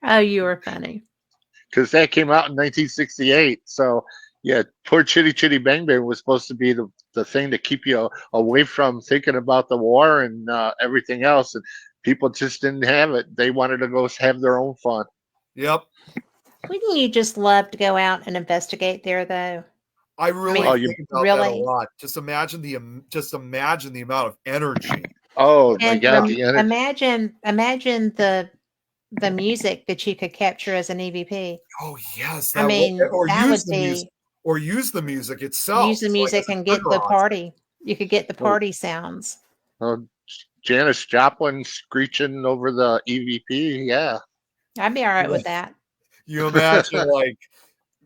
Oh, you were funny. Because that came out in 1968. So yeah, poor Chitty Chitty Bang Bang was supposed to be the thing to keep you away from thinking about the war and everything else. And people just didn't have it. They wanted to go have their own fun. Yep. Wouldn't you just love to go out and investigate there, though? I really think about that a lot. Just imagine the amount of energy. Oh my God, the energy! Imagine the music that you could capture as an EVP. Oh yes, I that would, mean, or that use would the music, be or use the music use itself, the like as music a and get trigger the on something. party. You could get the Oh, party sounds. oh, Janis Joplin screeching over the EVP. Yeah. I'd be all right Yeah. with that. You imagine like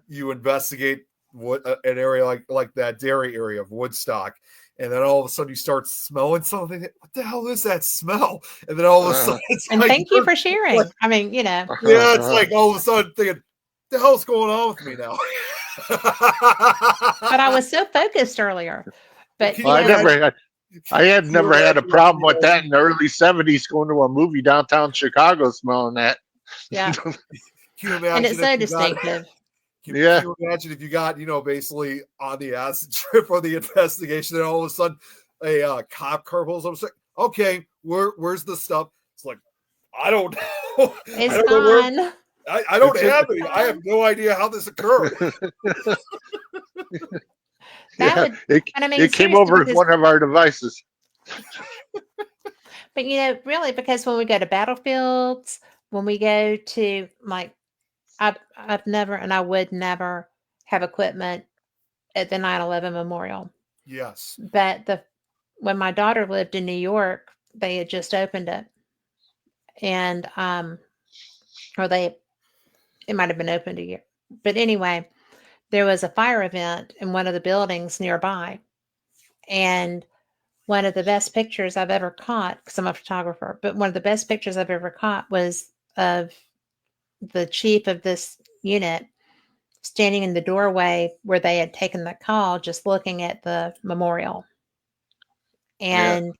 you investigate what an area like that dairy area of Woodstock, and then all of a sudden you start smelling something. What the hell is that smell? And then all of a sudden it's And like, thank you for sharing. like, I mean, yeah, it's like all of a sudden thinking, the hell's going on with me now? but I was so focused earlier. But Can Well, you imagine? I had Can you never had a imagine if, problem with that in the early '70s. Going to a movie downtown Chicago, smelling that. yeah, Can you and it's imagine if so you got? distinctive. Can Yeah. you imagine if you got, basically on the acid trip or the investigation, and all of a sudden a cop car pulls up and says, okay, where's the stuff? It's like, I don't know. I It's don't know where. gone. I don't It's in, have any. I have no idea how this occurred. That yeah, would, it and I mean, it came seriously, over as because, one of our devices. but really, because when we go to battlefields, when we go to like, I've never, and I would never have equipment at the 9/11 memorial. Yes. But when my daughter lived in New York, they had just opened it, and or it might have been opened a year. But anyway, there was a fire event in one of the buildings nearby, and one of the best pictures I've ever caught, because I'm a photographer, but one of the best pictures I've ever caught was of the chief of this unit standing in the doorway where they had taken the call, just looking at the memorial. Yeah, And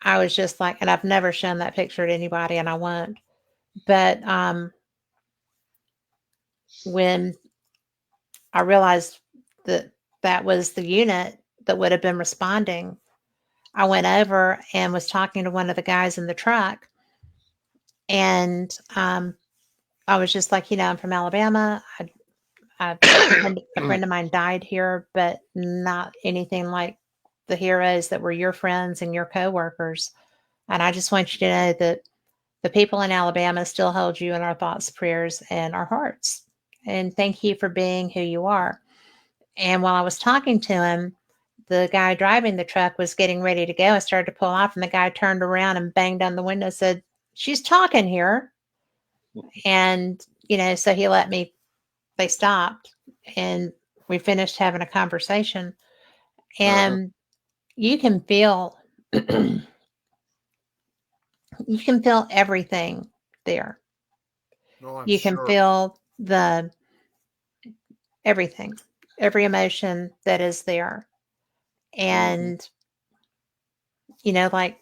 I was just like, and I've never shown that picture to anybody, and I won't. But when I realized that that was the unit that would have been responding, I went over and was talking to one of the guys in the truck, and I was just like, I'm from Alabama. A friend of mine died here, but not anything like the heroes that were your friends and your coworkers. And I just want you to know that the people in Alabama still hold you in our thoughts, prayers, and our hearts. And thank you for being who you are. And while I was talking to him, the guy driving the truck was getting ready to go. I started to pull off, and the guy turned around and banged on the window and said, "She's talking here." And, so he let me, they stopped, and we finished having a conversation. And you can feel, you can feel everything there. No, I'm You can sure. feel everything, every emotion that is there. And, like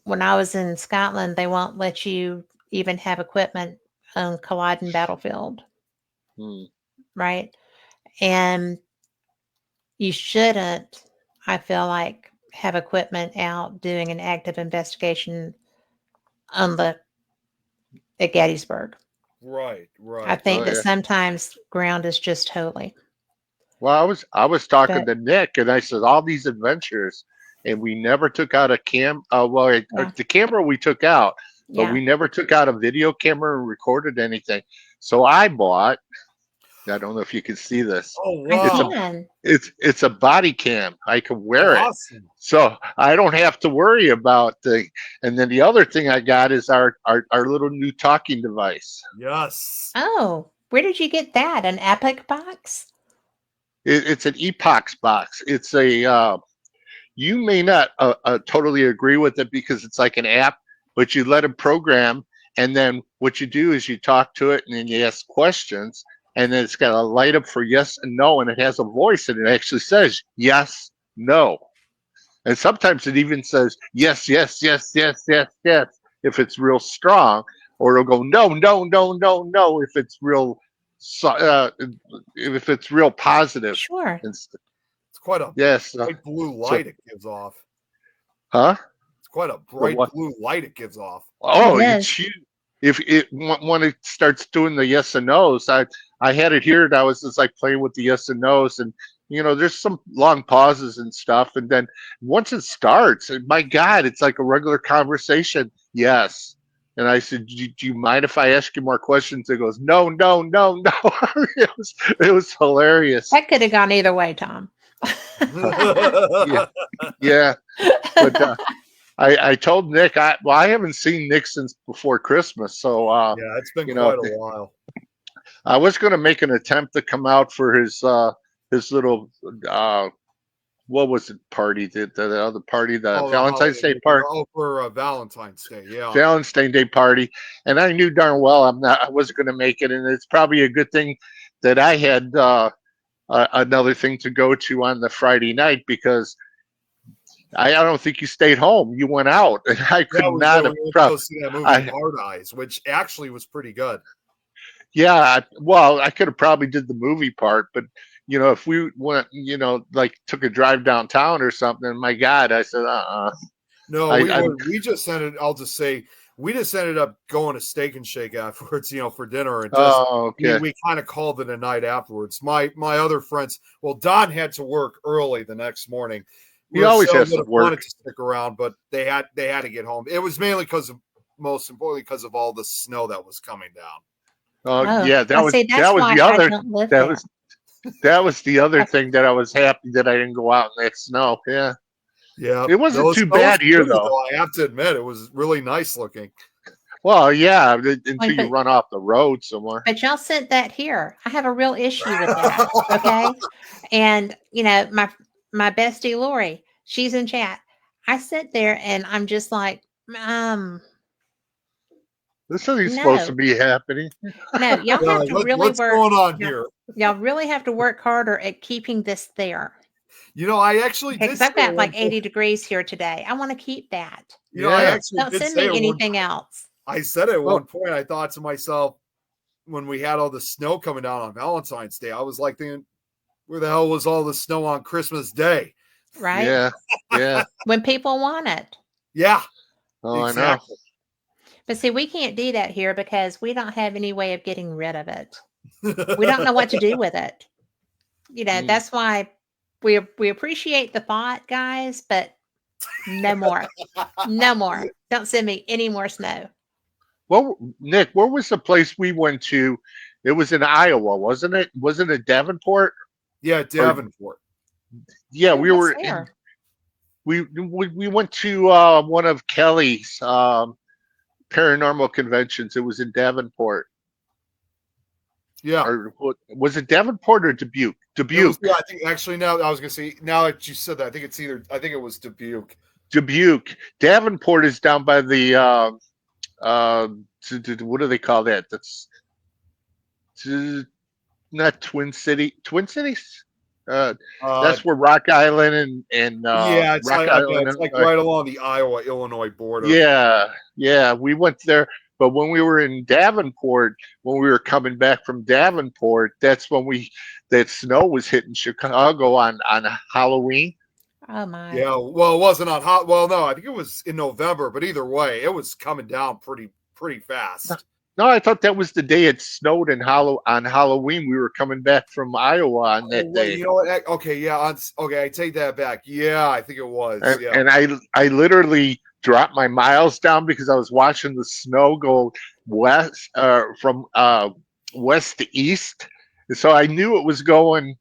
when I was in Scotland, they won't let you even have equipment on Culloden battlefield, right? And you shouldn't, I feel like, have equipment out doing an active investigation on at Gettysburg. Right. I Right. think oh that yeah. sometimes ground is just holy. Well, I was talking But to Nick, and I said all these adventures, and we never took out a cam. yeah, The camera we took out, but yeah, we never took out a video camera and recorded anything. So I bought. I don't know if you can see this. Oh I It's wow. a can. it's a body cam. I can wear it, Awesome. so I don't have to worry about the. And then the other thing I got is our little new talking device. Yes. Oh, where did you get that? An Epic box? It's an epox box. It's a you may not totally agree with it because it's like an app, but you let it program, and then what you do is you talk to it, and then you ask questions, and then it's got a light up for yes and no, and it has a voice, and it actually says yes, no, and sometimes it even says yes, yes, yes, yes, yes, yes if it's real strong, or it'll go no, no, no, no, no if it's real positive. Sure. And It's quite a yes, bright blue so light it gives off. huh? It's quite a The bright what? blue light it gives off. It Oh, it's is. huge. If it when it starts doing the yes and no's, I had it here and I was just like playing with the yes and no's, and there's some long pauses and stuff, and then once it starts, my God, it's like a regular conversation. Yes, And I said, do you mind if I ask you more questions? It goes, no, no, no, no. It was hilarious. That could have gone either way, Tom. Yeah, yeah. But I told Nick, I haven't seen Nick since before Christmas. So, Yeah, it's been you know, quite a while. I was going to make an attempt to come out for his little, what was it party? The other party, the Oh, the Valentine's holiday Day movie. party. Oh, for Valentine's Day. Yeah. Valentine's Day party, and I knew darn well I wasn't going to make it, and it's probably a good thing that I had another thing to go to on the Friday night because I don't think you stayed home. You went out, and I Yeah, could we did. not We have. went to go see that movie I Hard Eyes, which actually was pretty good. Yeah, well, I could have probably did the movie part, but if we went, like took a drive downtown or something, my God, I said, No, I we just ended. I'll just say we just ended up going to Steak and Shake afterwards, for dinner, and just oh, we okay. we kind of called it a night afterwards. My other friends, well, Don had to work early the next morning. He always Rochelle has would to have wanted work. to stick around, but they had to get home. It was mainly most importantly, because of all the snow that was coming down. Oh, Oh, yeah, well, see, that's that was why the I other don't live that there. was that was the other thing that I was happy that I didn't go out in that snow. Yeah, Yeah, it wasn't too those bad here pretty, though. though. I have to admit, it was really nice looking. Well, yeah, Wait, until you run off the road somewhere. but y'all sent that here. I have a real issue with that. Okay. And my bestie Lori, she's in chat. I sit there and I'm just like, This isn't supposed to no, be happening. no, y'all have to really What's work. going on Y'all, here? y'all really have to work harder at keeping this there. I actually Okay, did because say I've at got one like point. 80 degrees here today. I want to keep that. I Yeah. actually Don't did send say me at one. anything else. I said at Well, one point. I thought to myself when we had all the snow coming down on Valentine's Day, I was like thinking, where the hell was all the snow on Christmas Day? Right? yeah, yeah. When people want it. Yeah, Oh, I know. exactly. But see, we can't do that here because we don't have any way of getting rid of it. We don't know what to do with it. Mm. That's why we appreciate the thought, guys, but no more. No more. Don't send me any more snow. Well, Nick, where was the place we went to? It was in Iowa, wasn't it? Wasn't it Davenport? Yeah, Or Davenport. yeah, Oh, we what's were in. there? We went to one of Kelly's paranormal conventions. It was in Davenport, Yeah. or was it Davenport or Dubuque? It was, Dubuque, I think actually now I was gonna say now that you said that, I think it was Dubuque. Dubuque. Davenport is down by the what do they call that? That's not Twin Cities. Uh, Uh that's where Rock Island and yeah, it's Rock like okay, Island. it's like right along the Iowa-Illinois border. Yeah, yeah, we went there. But when we were in Davenport, when we were coming back from Davenport, that's when that snow was hitting Chicago on Halloween. Oh my. Yeah, well, it wasn't on hot. Well, no, I think it was in November, but either way, it was coming down pretty fast. No, I thought that was the day it snowed on Halloween. We were coming back from Iowa on Oh, that well, day. you know what? Okay, yeah, okay, I take that back. Yeah, I think it was. and, Yeah. and I literally dropped my miles down because I was watching the snow go west from west to east, and so I knew it was going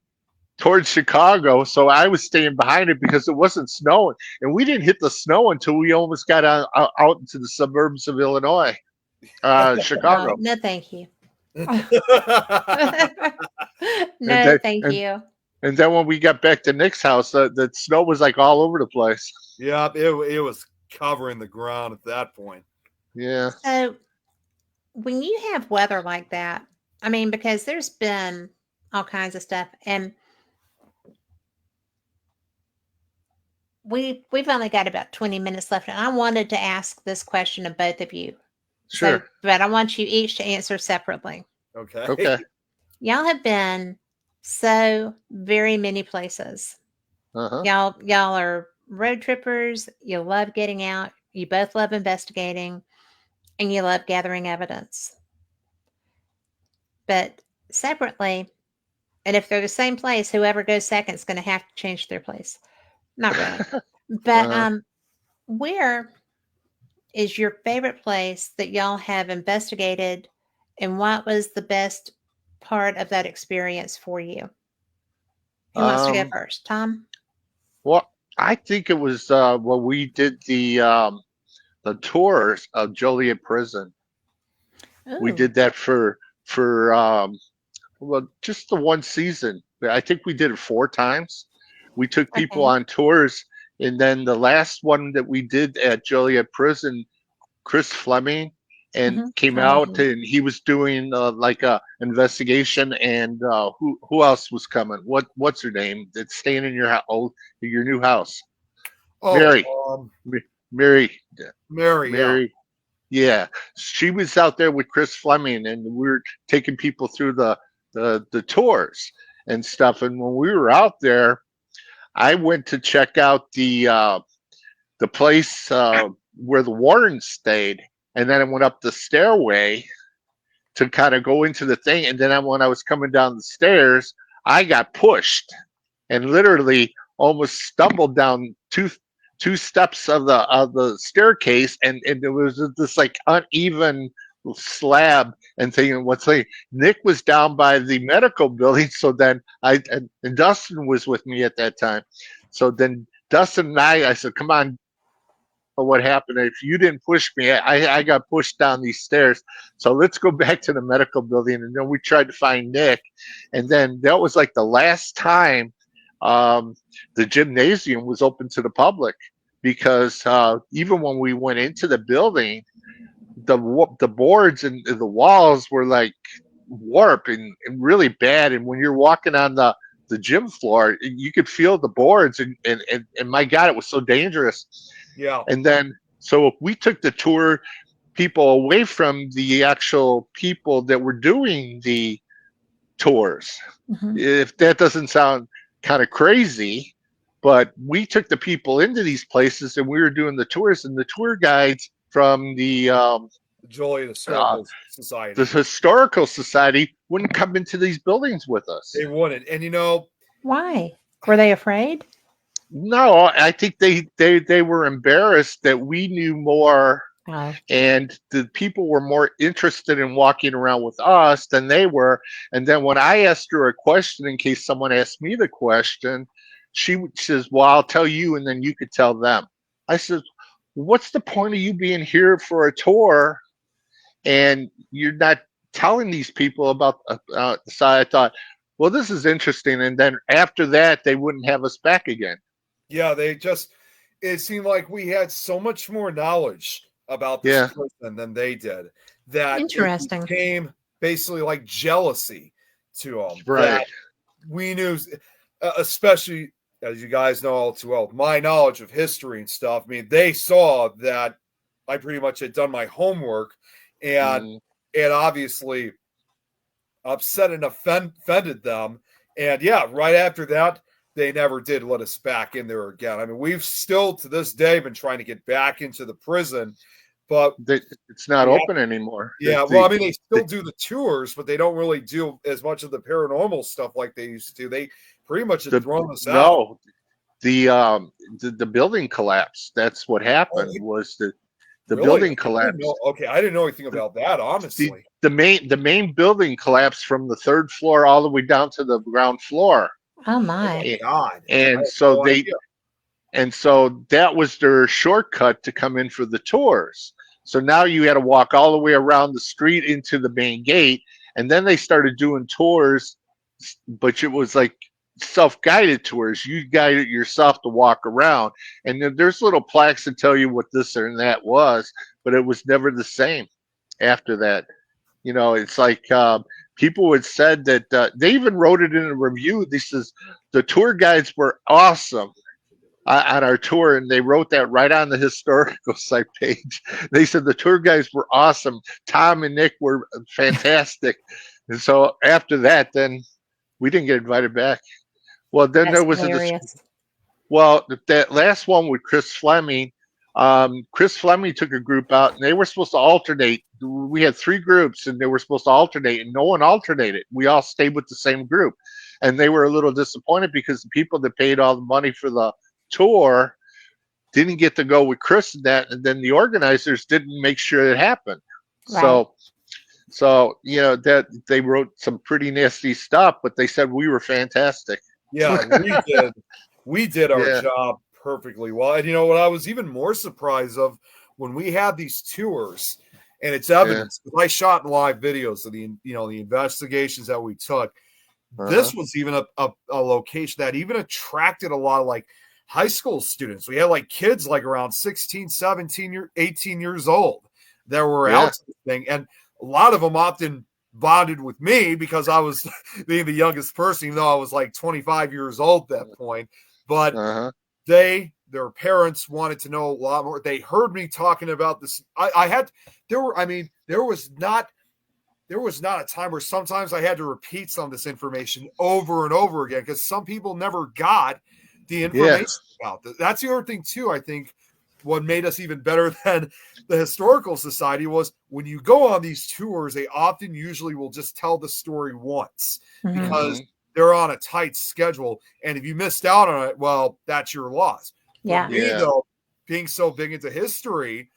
towards Chicago. So I was staying behind it because it wasn't snowing, and we didn't hit the snow until we almost got out into the suburbs of Illinois, Chicago, No, thank you. and No, then thank and you. and then when we got back to Nick's house, the snow was like all over the place. Yeah, it was covering the ground at that point. Yeah. So when you have weather like that, I mean, because there's been all kinds of stuff, and we've only got about 20 minutes left, and I wanted to ask this question of both of you. So, Sure. but I want you each to answer separately. Okay. Okay. Y'all have been so very many places. Uh-huh. Y'all are road trippers. You love getting out. You both love investigating, and you love gathering evidence. But separately, and if they're the same place, whoever goes second is going to have to change their place. Not really. But Uh-huh. where is your favorite place that y'all have investigated, and what was the best part of that experience for you? Who wants to go Um, first? Tom? well, I think it was when we did the tours of Joliet Prison. We Ooh, did that for well, just the one season. I think we did it 4 times. We took people okay. on tours, and then the last one that we did at Joliet Prison, Chris Fleming, and Mhm. came I know out him. and he was doing like a investigation. And who else was coming? What's her name? That's staying in your house, your new house? Oh, Mary, Mary, Mary, yeah. Mary. Yeah, she was out there with Chris Fleming, and we were taking people through the tours and stuff. And when we were out there, I went to check out the place where the Warrens stayed, and then I went up the stairway to kind of go into the thing. And then when I was coming down the stairs, I got pushed and literally almost stumbled down two steps of the staircase, and there was this like uneven slab and thing. What's like Nick was down by the medical building, so then and Dustin was with me at that time. So then Dustin and I said, "Come on, what happened. If you didn't push me, I got pushed down these stairs. So let's go back to the medical building." And then we tried to find Nick. And then that was like the last time um, the gymnasium was open to the public because even when we went into the building, the boards and the walls were like warped and really bad. And when you're walking on the gym floor, you could feel the boards. And my God, it was so dangerous. Yeah. And then, so we took the tour people away from the actual people that were doing the tours. Mhm. If that doesn't sound kind of crazy, but we took the people into these places and we were doing the tours, and the tour guides from The Joliet uh, Historical the Society. historical society wouldn't come into these buildings with us. They wouldn't. And Why? Were they afraid? No, I think they were embarrassed that we knew more, Oh, and the people were more interested in walking around with us than they were. And then when I asked her a question, in case someone asked me the question, says, "Well, I'll tell you, and then you could tell them." I said, "What's the point of you being here for a tour and you're not telling these people about?" So I thought, well, this is interesting. And then after that, they wouldn't have us back again. yeah, it seemed like we had so much more knowledge about this Yeah, person than they did that it interesting. became basically like jealousy to them right. that we knew, especially as you guys know all too well, my knowledge of history and stuff. I mean, they saw that I pretty much had done my homework and Mm. it obviously upset and offended them. And yeah, right after that, they never did let us back in there again. I mean, we've still to this day been trying to get back into the prison, but It's not yeah, open anymore. yeah. Well, I mean, they still The do the tours, but they don't really do as much of the paranormal stuff like they used to. They pretty much had the thrown us out. no the building collapsed. That's what Oh, happened. Was the really? building I didn't know. collapsed. Okay, I didn't know anything about that. the Honestly. the main building collapsed from the third floor all the way down to the ground floor. Oh Oh my my. A- god, I and had so no they idea. and so that was their shortcut to come in for the tours. So now you had to walk all the way around the street into the main gate, and then they started doing tours, but it was like self-guided tours. You guided yourself to walk around, and then there's little plaques that tell you what this and that was, but it was never the same after that. It's like people had said that they even wrote it in a review. This is the tour guides were awesome on our tour, and they wrote that right on the historical site page. They said the tour guides were awesome. Tom and Nick were fantastic. And so after that, then we didn't get invited back. Well, then That's there was hilarious. well, that last one with Chris Fleming. Chris Fleming took a group out, and they were supposed to alternate. We had 3 groups, and they were supposed to alternate, and no one alternated. We all stayed with the same group, and they were a little disappointed because the people that paid all the money for the tour didn't get to go with Chris and that, and then the organizers didn't make sure it happened. Right. So that they wrote some pretty nasty stuff, but they said we were fantastic. Yeah, we did. We did our Yeah. job perfectly well. And what I was even more surprised of when we had these tours, and it's evidence. I shot live videos of the investigations that we took. This was even a location that even attracted a lot of like high school students. We had like kids like around 16, 17, 18 years old that were out to the thing. And a lot of them often bonded with me because I was being the youngest person, even though I was like 25 years old at that point. But their parents wanted to know a lot more. They heard me talking about this. There was not a time where sometimes I had to repeat some of this information over and over again because some people never got the information about this. That's the other thing too. I think what made us even better than the Historical Society was when you go on these tours, they often usually will just tell the story once because they're on a tight schedule. And if you missed out on it, well, that's your loss. Yeah. For me, though, being so big into history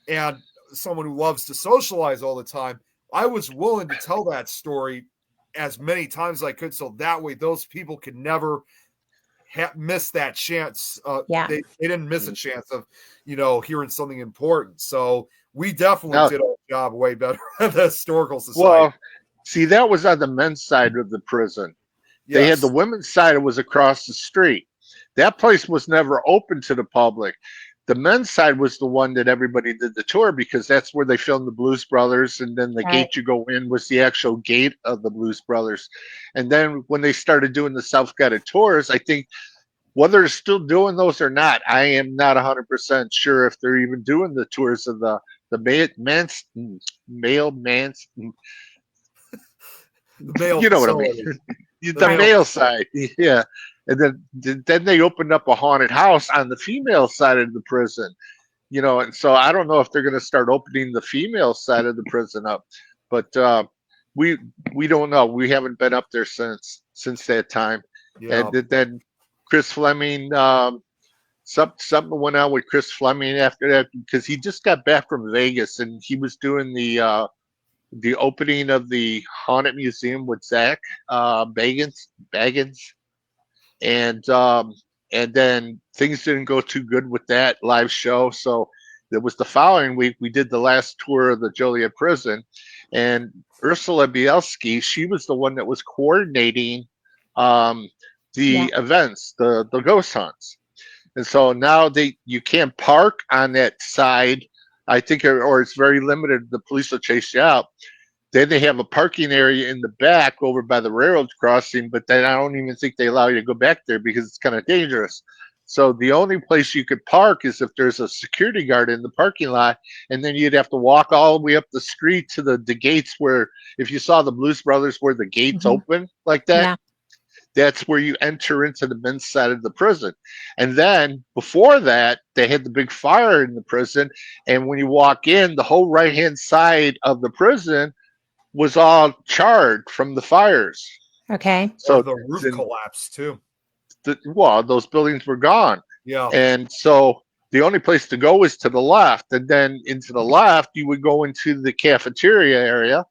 and someone who loves to socialize all the time, I was willing to tell that story as many times as I could. So that way those people could never miss that chance. They didn't miss a chance of, hearing something important. So we definitely did our job way better than the Historical Society. Well, see, that was on the men's side of the prison. Yes. They had the women's side. It was across the street. That place was never open to the public. The men's side was the one that everybody did the tour because that's where they filmed the Blues Brothers. And then the gate you go in was the actual gate of the Blues Brothers. And then when they started doing the self-guided tours, I think whether they're still doing those or not, I am not 100% sure if they're even doing the tours of the male, you know what I mean? The male side, yeah. And then they opened up a haunted house on the female side of the prison, and so I don't know if they're going to start opening the female side of the prison up, but we don't know. We haven't been up there since that time. Yeah. And then Chris Fleming, something went on with Chris Fleming after that because he just got back from Vegas and he was doing the opening of the Haunted Museum with Zach Baggins. And then things didn't go too good with that live show. So it was the following week we did the last tour of the Joliet prison, and Ursula Bielski, she was the one that was coordinating the events, the ghost hunts. And so now you can't park on that side, I think, or it's very limited. The police will chase you out. Then they have a parking area in the back over by the railroad crossing, but then I don't even think they allow you to go back there because it's kind of dangerous. So the only place you could park is if there's a security guard in the parking lot, and then you'd have to walk all the way up the street to the gates where, if you saw the Blues Brothers where the gates open like that, that's where you enter into the men's side of the prison. And then before that, they had the big fire in the prison, and when you walk in, the whole right-hand side of the prison was all charred from the fires. Okay. So the roof collapsed too. Those buildings were gone. Yeah. And so the only place to go is to the left. And then into the left, you would go into the cafeteria area.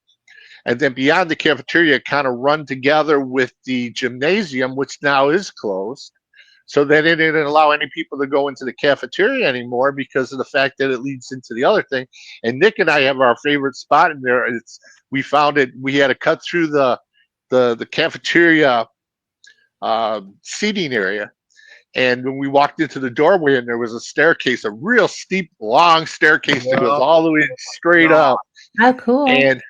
And then beyond the cafeteria, kind of run together with the gymnasium, which now is closed. So then it didn't allow any people to go into the cafeteria anymore because of the fact that it leads into the other thing. And Nick and I have our favorite spot in there. We found it. We had to cut through the cafeteria seating area. And when we walked into the doorway, and there was a staircase, a real steep, long staircase that goes all the way straight up. Oh, cool. And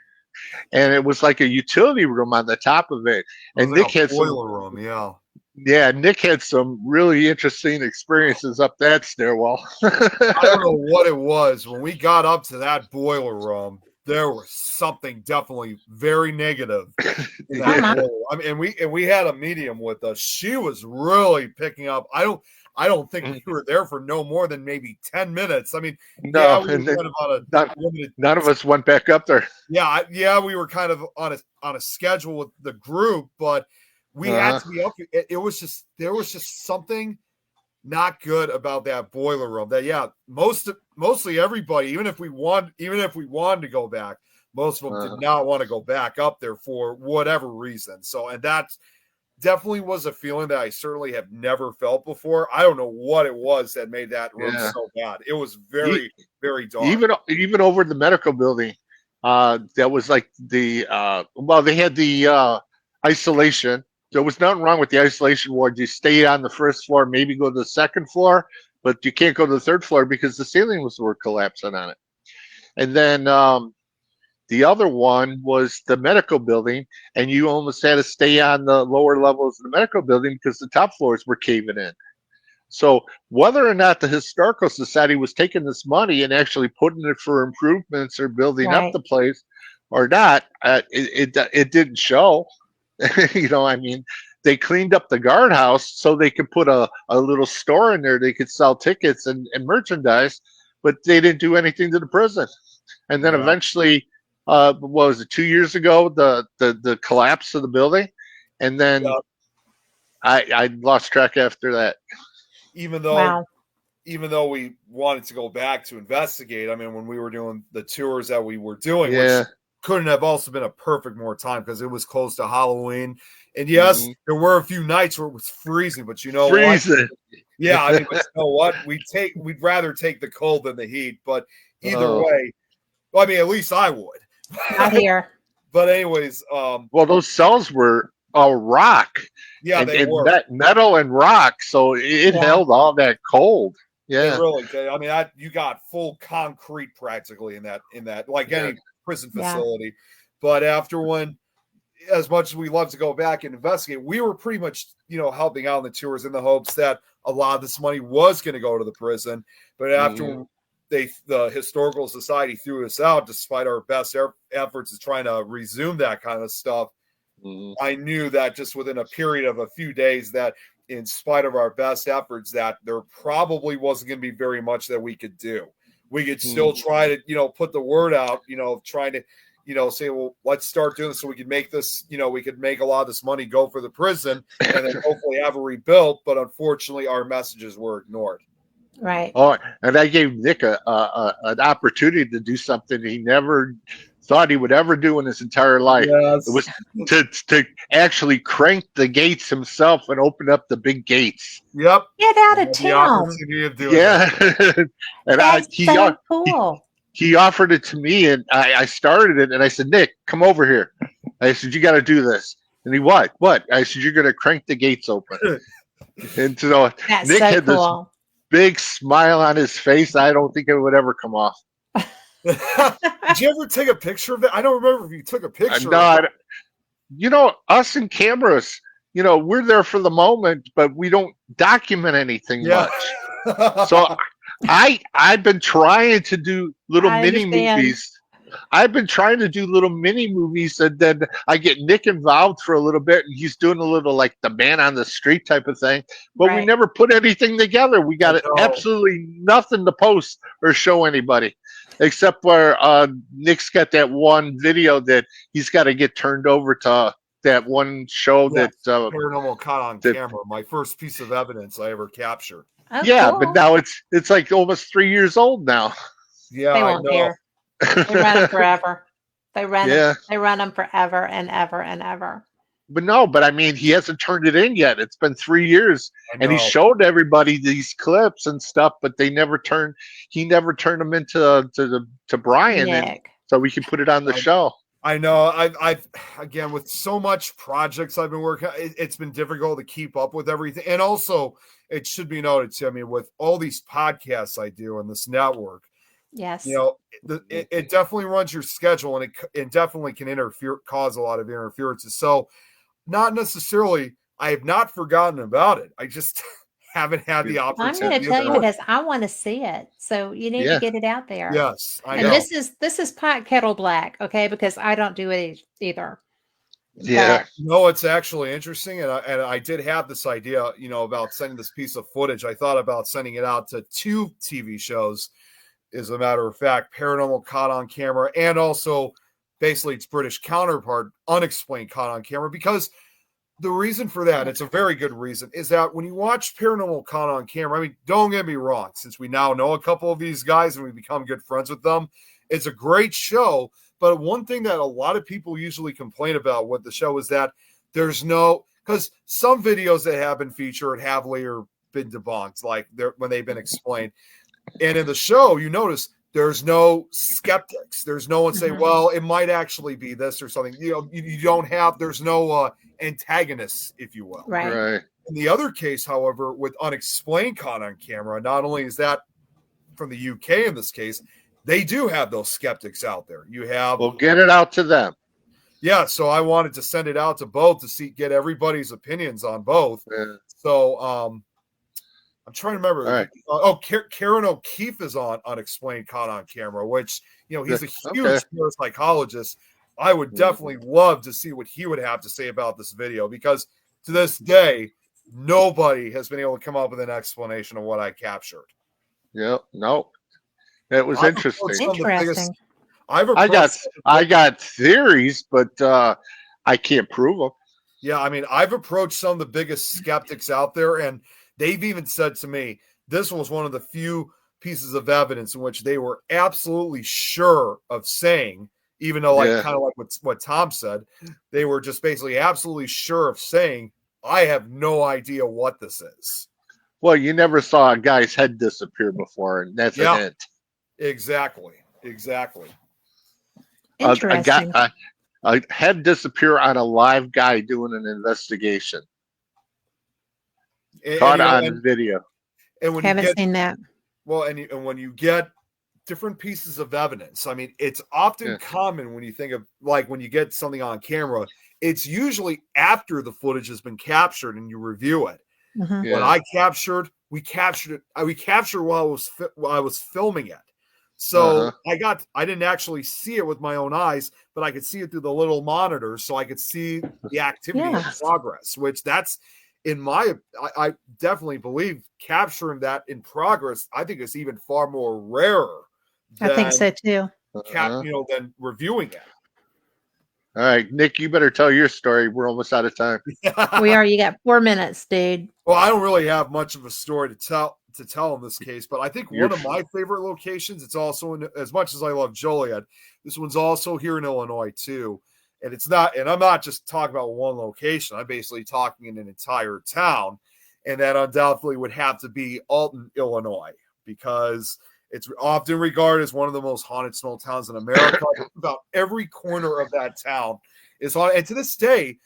it was like a utility room on the top of it. And Nick had boiler room, yeah, Nick had some really interesting experiences up that stairwell. I don't know what it was. When we got up to that boiler room, there was something definitely very negative. I mean, and we had a medium with us. She was really picking up. I don't think we were there for no more than maybe 10 minutes. I mean, no, none of us went back up there. Yeah, we were kind of on a schedule with the group, but we had to be up. It was just, there was just something not good about that boiler room. That mostly everybody, even if we wanted to go back, most of them did not want to go back up there for whatever reason. So, and that's definitely was a feeling that I certainly have never felt before. I don't know what it was that made that room so bad. It was very, very dark. Even over the medical building, that was like the they had the isolation. There was nothing wrong with the isolation ward. You stay on the first floor, maybe go to the second floor, but you can't go to the third floor because the ceilings were collapsing on it. And then the other one was the medical building, and you almost had to stay on the lower levels of the medical building because the top floors were caving in. So whether or not the historical society was taking this money and actually putting it for improvements or building up the place or not, it didn't show. I mean, they cleaned up the guardhouse so they could put a little store in there. They could sell tickets and merchandise, but they didn't do anything to the prison. And then eventually, what was it, 2 years ago, the collapse of the building, and then I lost track after that. Even though we wanted to go back to investigate, I mean, when we were doing the tours that we were doing, which couldn't have also been a perfect more time because it was close to Halloween. And yes, there were a few nights where it was freezing, but what? Yeah, I mean, but you know what? We'd rather take the cold than the heat. But either way, well, I mean, at least I would. Not here. But anyways, well, those cells were rock. Yeah, they were metal and rock, so it held all that cold. Yeah, they really did. I mean, you got full concrete practically in that like any prison facility. But after as much as we love to go back and investigate, we were pretty much helping out in the tours in the hopes that a lot of this money was going to go to the prison. But after the historical society threw us out, despite our best efforts of trying to resume that kind of stuff, I knew that just within a period of a few days that in spite of our best efforts that there probably wasn't going to be very much that we could do. We could still try to, put the word out, trying to, say, well, let's start doing this so we could make this, we could make a lot of this money go for the prison and then hopefully have it rebuilt. But unfortunately, our messages were ignored. Right. Oh, and I gave Nick an opportunity to do something he never thought he would ever do in his entire life. Yes. It was to actually crank the gates himself and open up the big gates. Yep. Get out of town. And That's so cool. He offered it to me, and I started it, and I said, Nick, come over here. I said, you got to do this. And he, what? I said, you're going to crank the gates open. And so That's Nick so had cool. this big smile on his face. I don't think it would ever come off. Did you ever take a picture of it? I don't remember if you took a picture. No, us and cameras, we're there for the moment, but we don't document anything much. So I've been trying to do little mini movies. I've been trying to do little mini movies, and then I get Nick involved for a little bit, and he's doing a little like the man on the street type of thing. But we never put anything together. We got absolutely nothing to post or show anybody, except where Nick's got that one video that he's got to get turned over to that one show that Paranormal caught on camera. My first piece of evidence I ever captured. Oh, cool. But now it's like almost 3 years old now. Yeah, they won't care. They run them forever. They run them forever and ever and ever. But I mean, he hasn't turned it in yet. It's been 3 years, and he showed everybody these clips and stuff, but he never turned them into to Brian, and so we can put it on the show. I know. I've again, with so much projects I've been working, it's been difficult to keep up with everything. And also, it should be noted too, I mean, with all these podcasts I do on this network, yes, it definitely runs your schedule, and it definitely can cause a lot of interferences. So, not necessarily, I have not forgotten about it. I just haven't had the opportunity. I'm going to tell you because I want to see it. So you need to get it out there. Yes, I know. And this is pot kettle black, okay? Because I don't do it either. Yeah. No, it's actually interesting, and I did have this idea, about sending this piece of footage. I thought about sending it out to 2 TV shows, as a matter of fact, Paranormal Caught on Camera, and also basically its British counterpart, Unexplained Caught on Camera, because The reason for that, it's a very good reason, is that when you watch Paranormal Con on camera, I mean, don't get me wrong, since we now know a couple of these guys and we become good friends with them, it's a great show. But one thing that a lot of people usually complain about with the show is that there's no, because some videos that have been featured have later been debunked, like when they've been explained. And in the show, you notice there's no skeptics. There's no one saying, well, it might actually be this or something. You know, you don't have, there's no antagonists, if you will. Right. In the other case, however, with Unexplained Con on camera, not only is that from the UK in this case, they do have those skeptics out there. You have, We'll get it out to them. Yeah, so I wanted to send it out to both to get everybody's opinions on both. Yeah. So I'm trying to remember. All right. Karen O'Keefe is on Unexplained Con on camera, which, you know, he's a huge parapsychologist. I would definitely love to see what he would have to say about this video, because to this day, nobody has been able to come up with an explanation of what I captured. Yep. No, it was interesting. Interesting. I got theories, but I can't prove them. Yeah, I mean, I've approached some of the biggest skeptics out there, and they've even said to me, this was one of the few pieces of evidence in which they were absolutely sure of saying, even though kind of like what Tom said, they were just basically absolutely sure of saying, I have no idea what this is. Well, you never saw a guy's head disappear before, and that's a hint. Exactly. Interesting. A head disappear on a live guy doing an investigation. Caught on video. And when haven't seen that. Well, and when you get different pieces of evidence, I mean, it's often common when you think of, like, when you get something on camera, it's usually after the footage has been captured and you review it. Mm-hmm. What we captured while I was filming it. So I didn't actually see it with my own eyes, but I could see it through the little monitor, so I could see the activity in progress, which that's, I definitely believe capturing that in progress, I think is even far more rarer. I think so too. Than reviewing it. All right, Nick, you better tell your story. We're almost out of time. We are. You got 4 minutes, dude. Well, I don't really have much of a story to tell in this case, but I think one of my favorite locations, it's also as much as I love Joliet, this one's also here in Illinois too. And I'm not just talking about one location. I'm basically talking in an entire town. And that undoubtedly would have to be Alton, Illinois, because it's often regarded as one of the most haunted small towns in America. About every corner of that town is haunted. And to this day,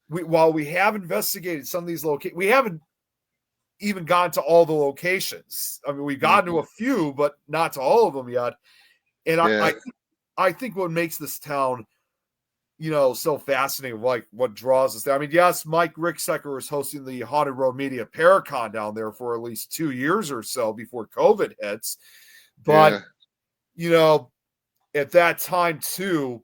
while we have investigated some of these locations, we haven't even gotten to all the locations. I mean, we've gotten to a few, but not to all of them yet. And I think what makes this town, so fascinating, like what draws us there. I mean, yes, Mike Ricksecker was hosting the Haunted Road Media Paracon down there for at least 2 years or so before COVID hits. But, at that time too.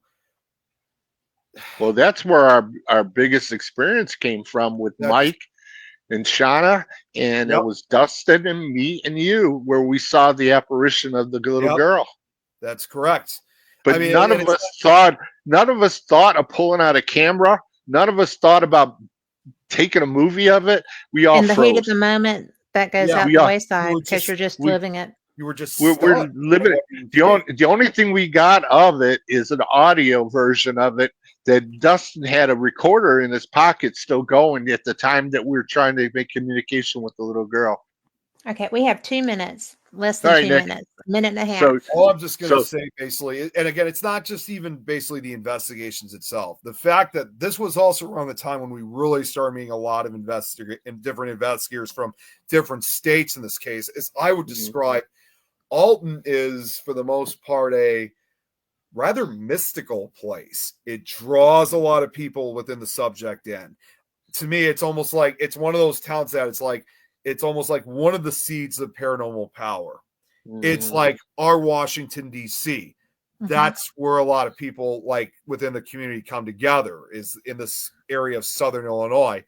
Well, that's where our biggest experience came from with Mike and Shauna. And it was Dustin and me and you where we saw the apparition of the little girl. That's correct. But none of us thought of pulling out a camera. None of us thought about taking a movie of it. We all in the froze. heat of the moment, that goes out the wayside because you're just living it. You were just we're living it. The only thing we got of it is an audio version of it that Dustin had a recorder in his pocket still going at the time that we were trying to make communication with the little girl. Okay, we have 2 minutes. Less than 2 minutes. A minute and a half. So, all I'm just going to say, basically, and again, it's not just even basically the investigations itself. The fact that this was also around the time when we really started meeting a lot of different investigators from different states in this case, is I would describe Alton is, for the most part, a rather mystical place. It draws a lot of people within the subject in. To me, it's almost like it's one of those towns that it's almost like one of the seeds of paranormal power. It's like our Washington, D.C. That's where a lot of people like within the community come together, is in this area of Southern Illinois.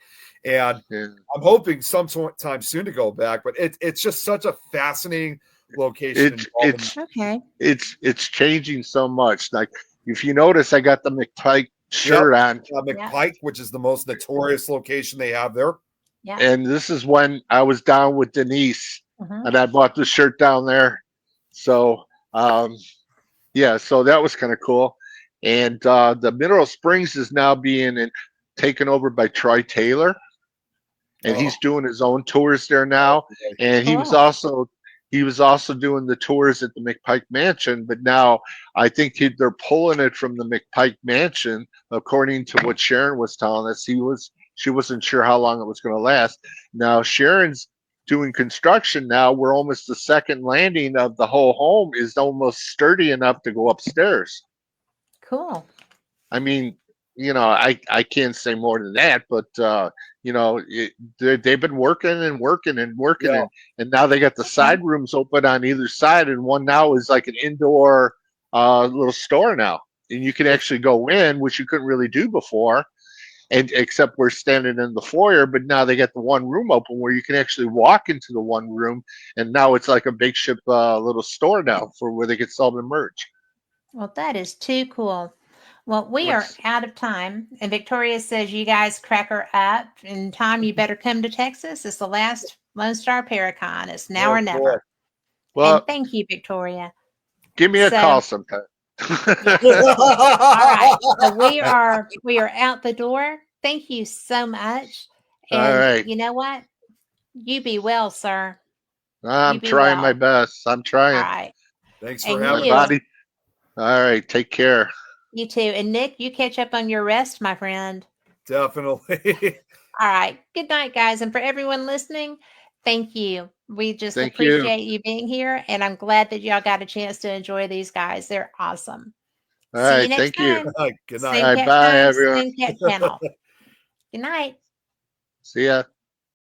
And I'm hoping sometime soon to go back, but it's just such a fascinating location. Okay. It's changing so much. Like if you notice, I got the McTike shirt on. McPike, which is the most notorious location they have there. Yeah. And this is when I was down with Denise, Mhm. and I bought the shirt down there. So, yeah, so that was kind of cool. And the Mineral Springs is now being taken over by Troy Taylor, and he's doing his own tours there now. And he was also doing the tours at the McPike Mansion, but now I think they're pulling it from the McPike Mansion, according to what Sharon was telling us. She wasn't sure how long it was going to last. Now Sharon's doing construction now. We're almost the second landing of the whole home is almost sturdy enough to go upstairs. Cool. I mean, I can't say more than that, but they've been working and working and working, Yeah. and now they got the side rooms open on either side, and one now is like an indoor little store now, and you can actually go in, which you couldn't really do before, and except we're standing in the foyer, but now they got the one room open where you can actually walk into the one room, and now it's like a makeshift little store now for where they can sell the merch. Well, that is too cool. Well, we are Which, out of time, and Victoria says you guys crack her up. In time, you better come to Texas. It's the last Lone Star Paracon. It's now or Oh, boy. never. well, And thank you, Victoria. give me a So, call sometime. yeah. All right. So we are out the door. Thank you so much. All And right. you know what? You be well, sir. You I'm be trying my well. best. I'm All trying. right. Thanks for And My having you, us. body. All right. Take care. you too. And Nick, you catch up on your rest, my friend. Definitely. All right. Good night, guys. And for everyone listening, thank you. We just Thank you. appreciate you being here. And I'm glad that y'all got a chance to enjoy these guys. They're awesome. All See you right. next Thank you. time. Good All night. Same right. cat Bye, time, everyone. same cat channel. Good night. See ya.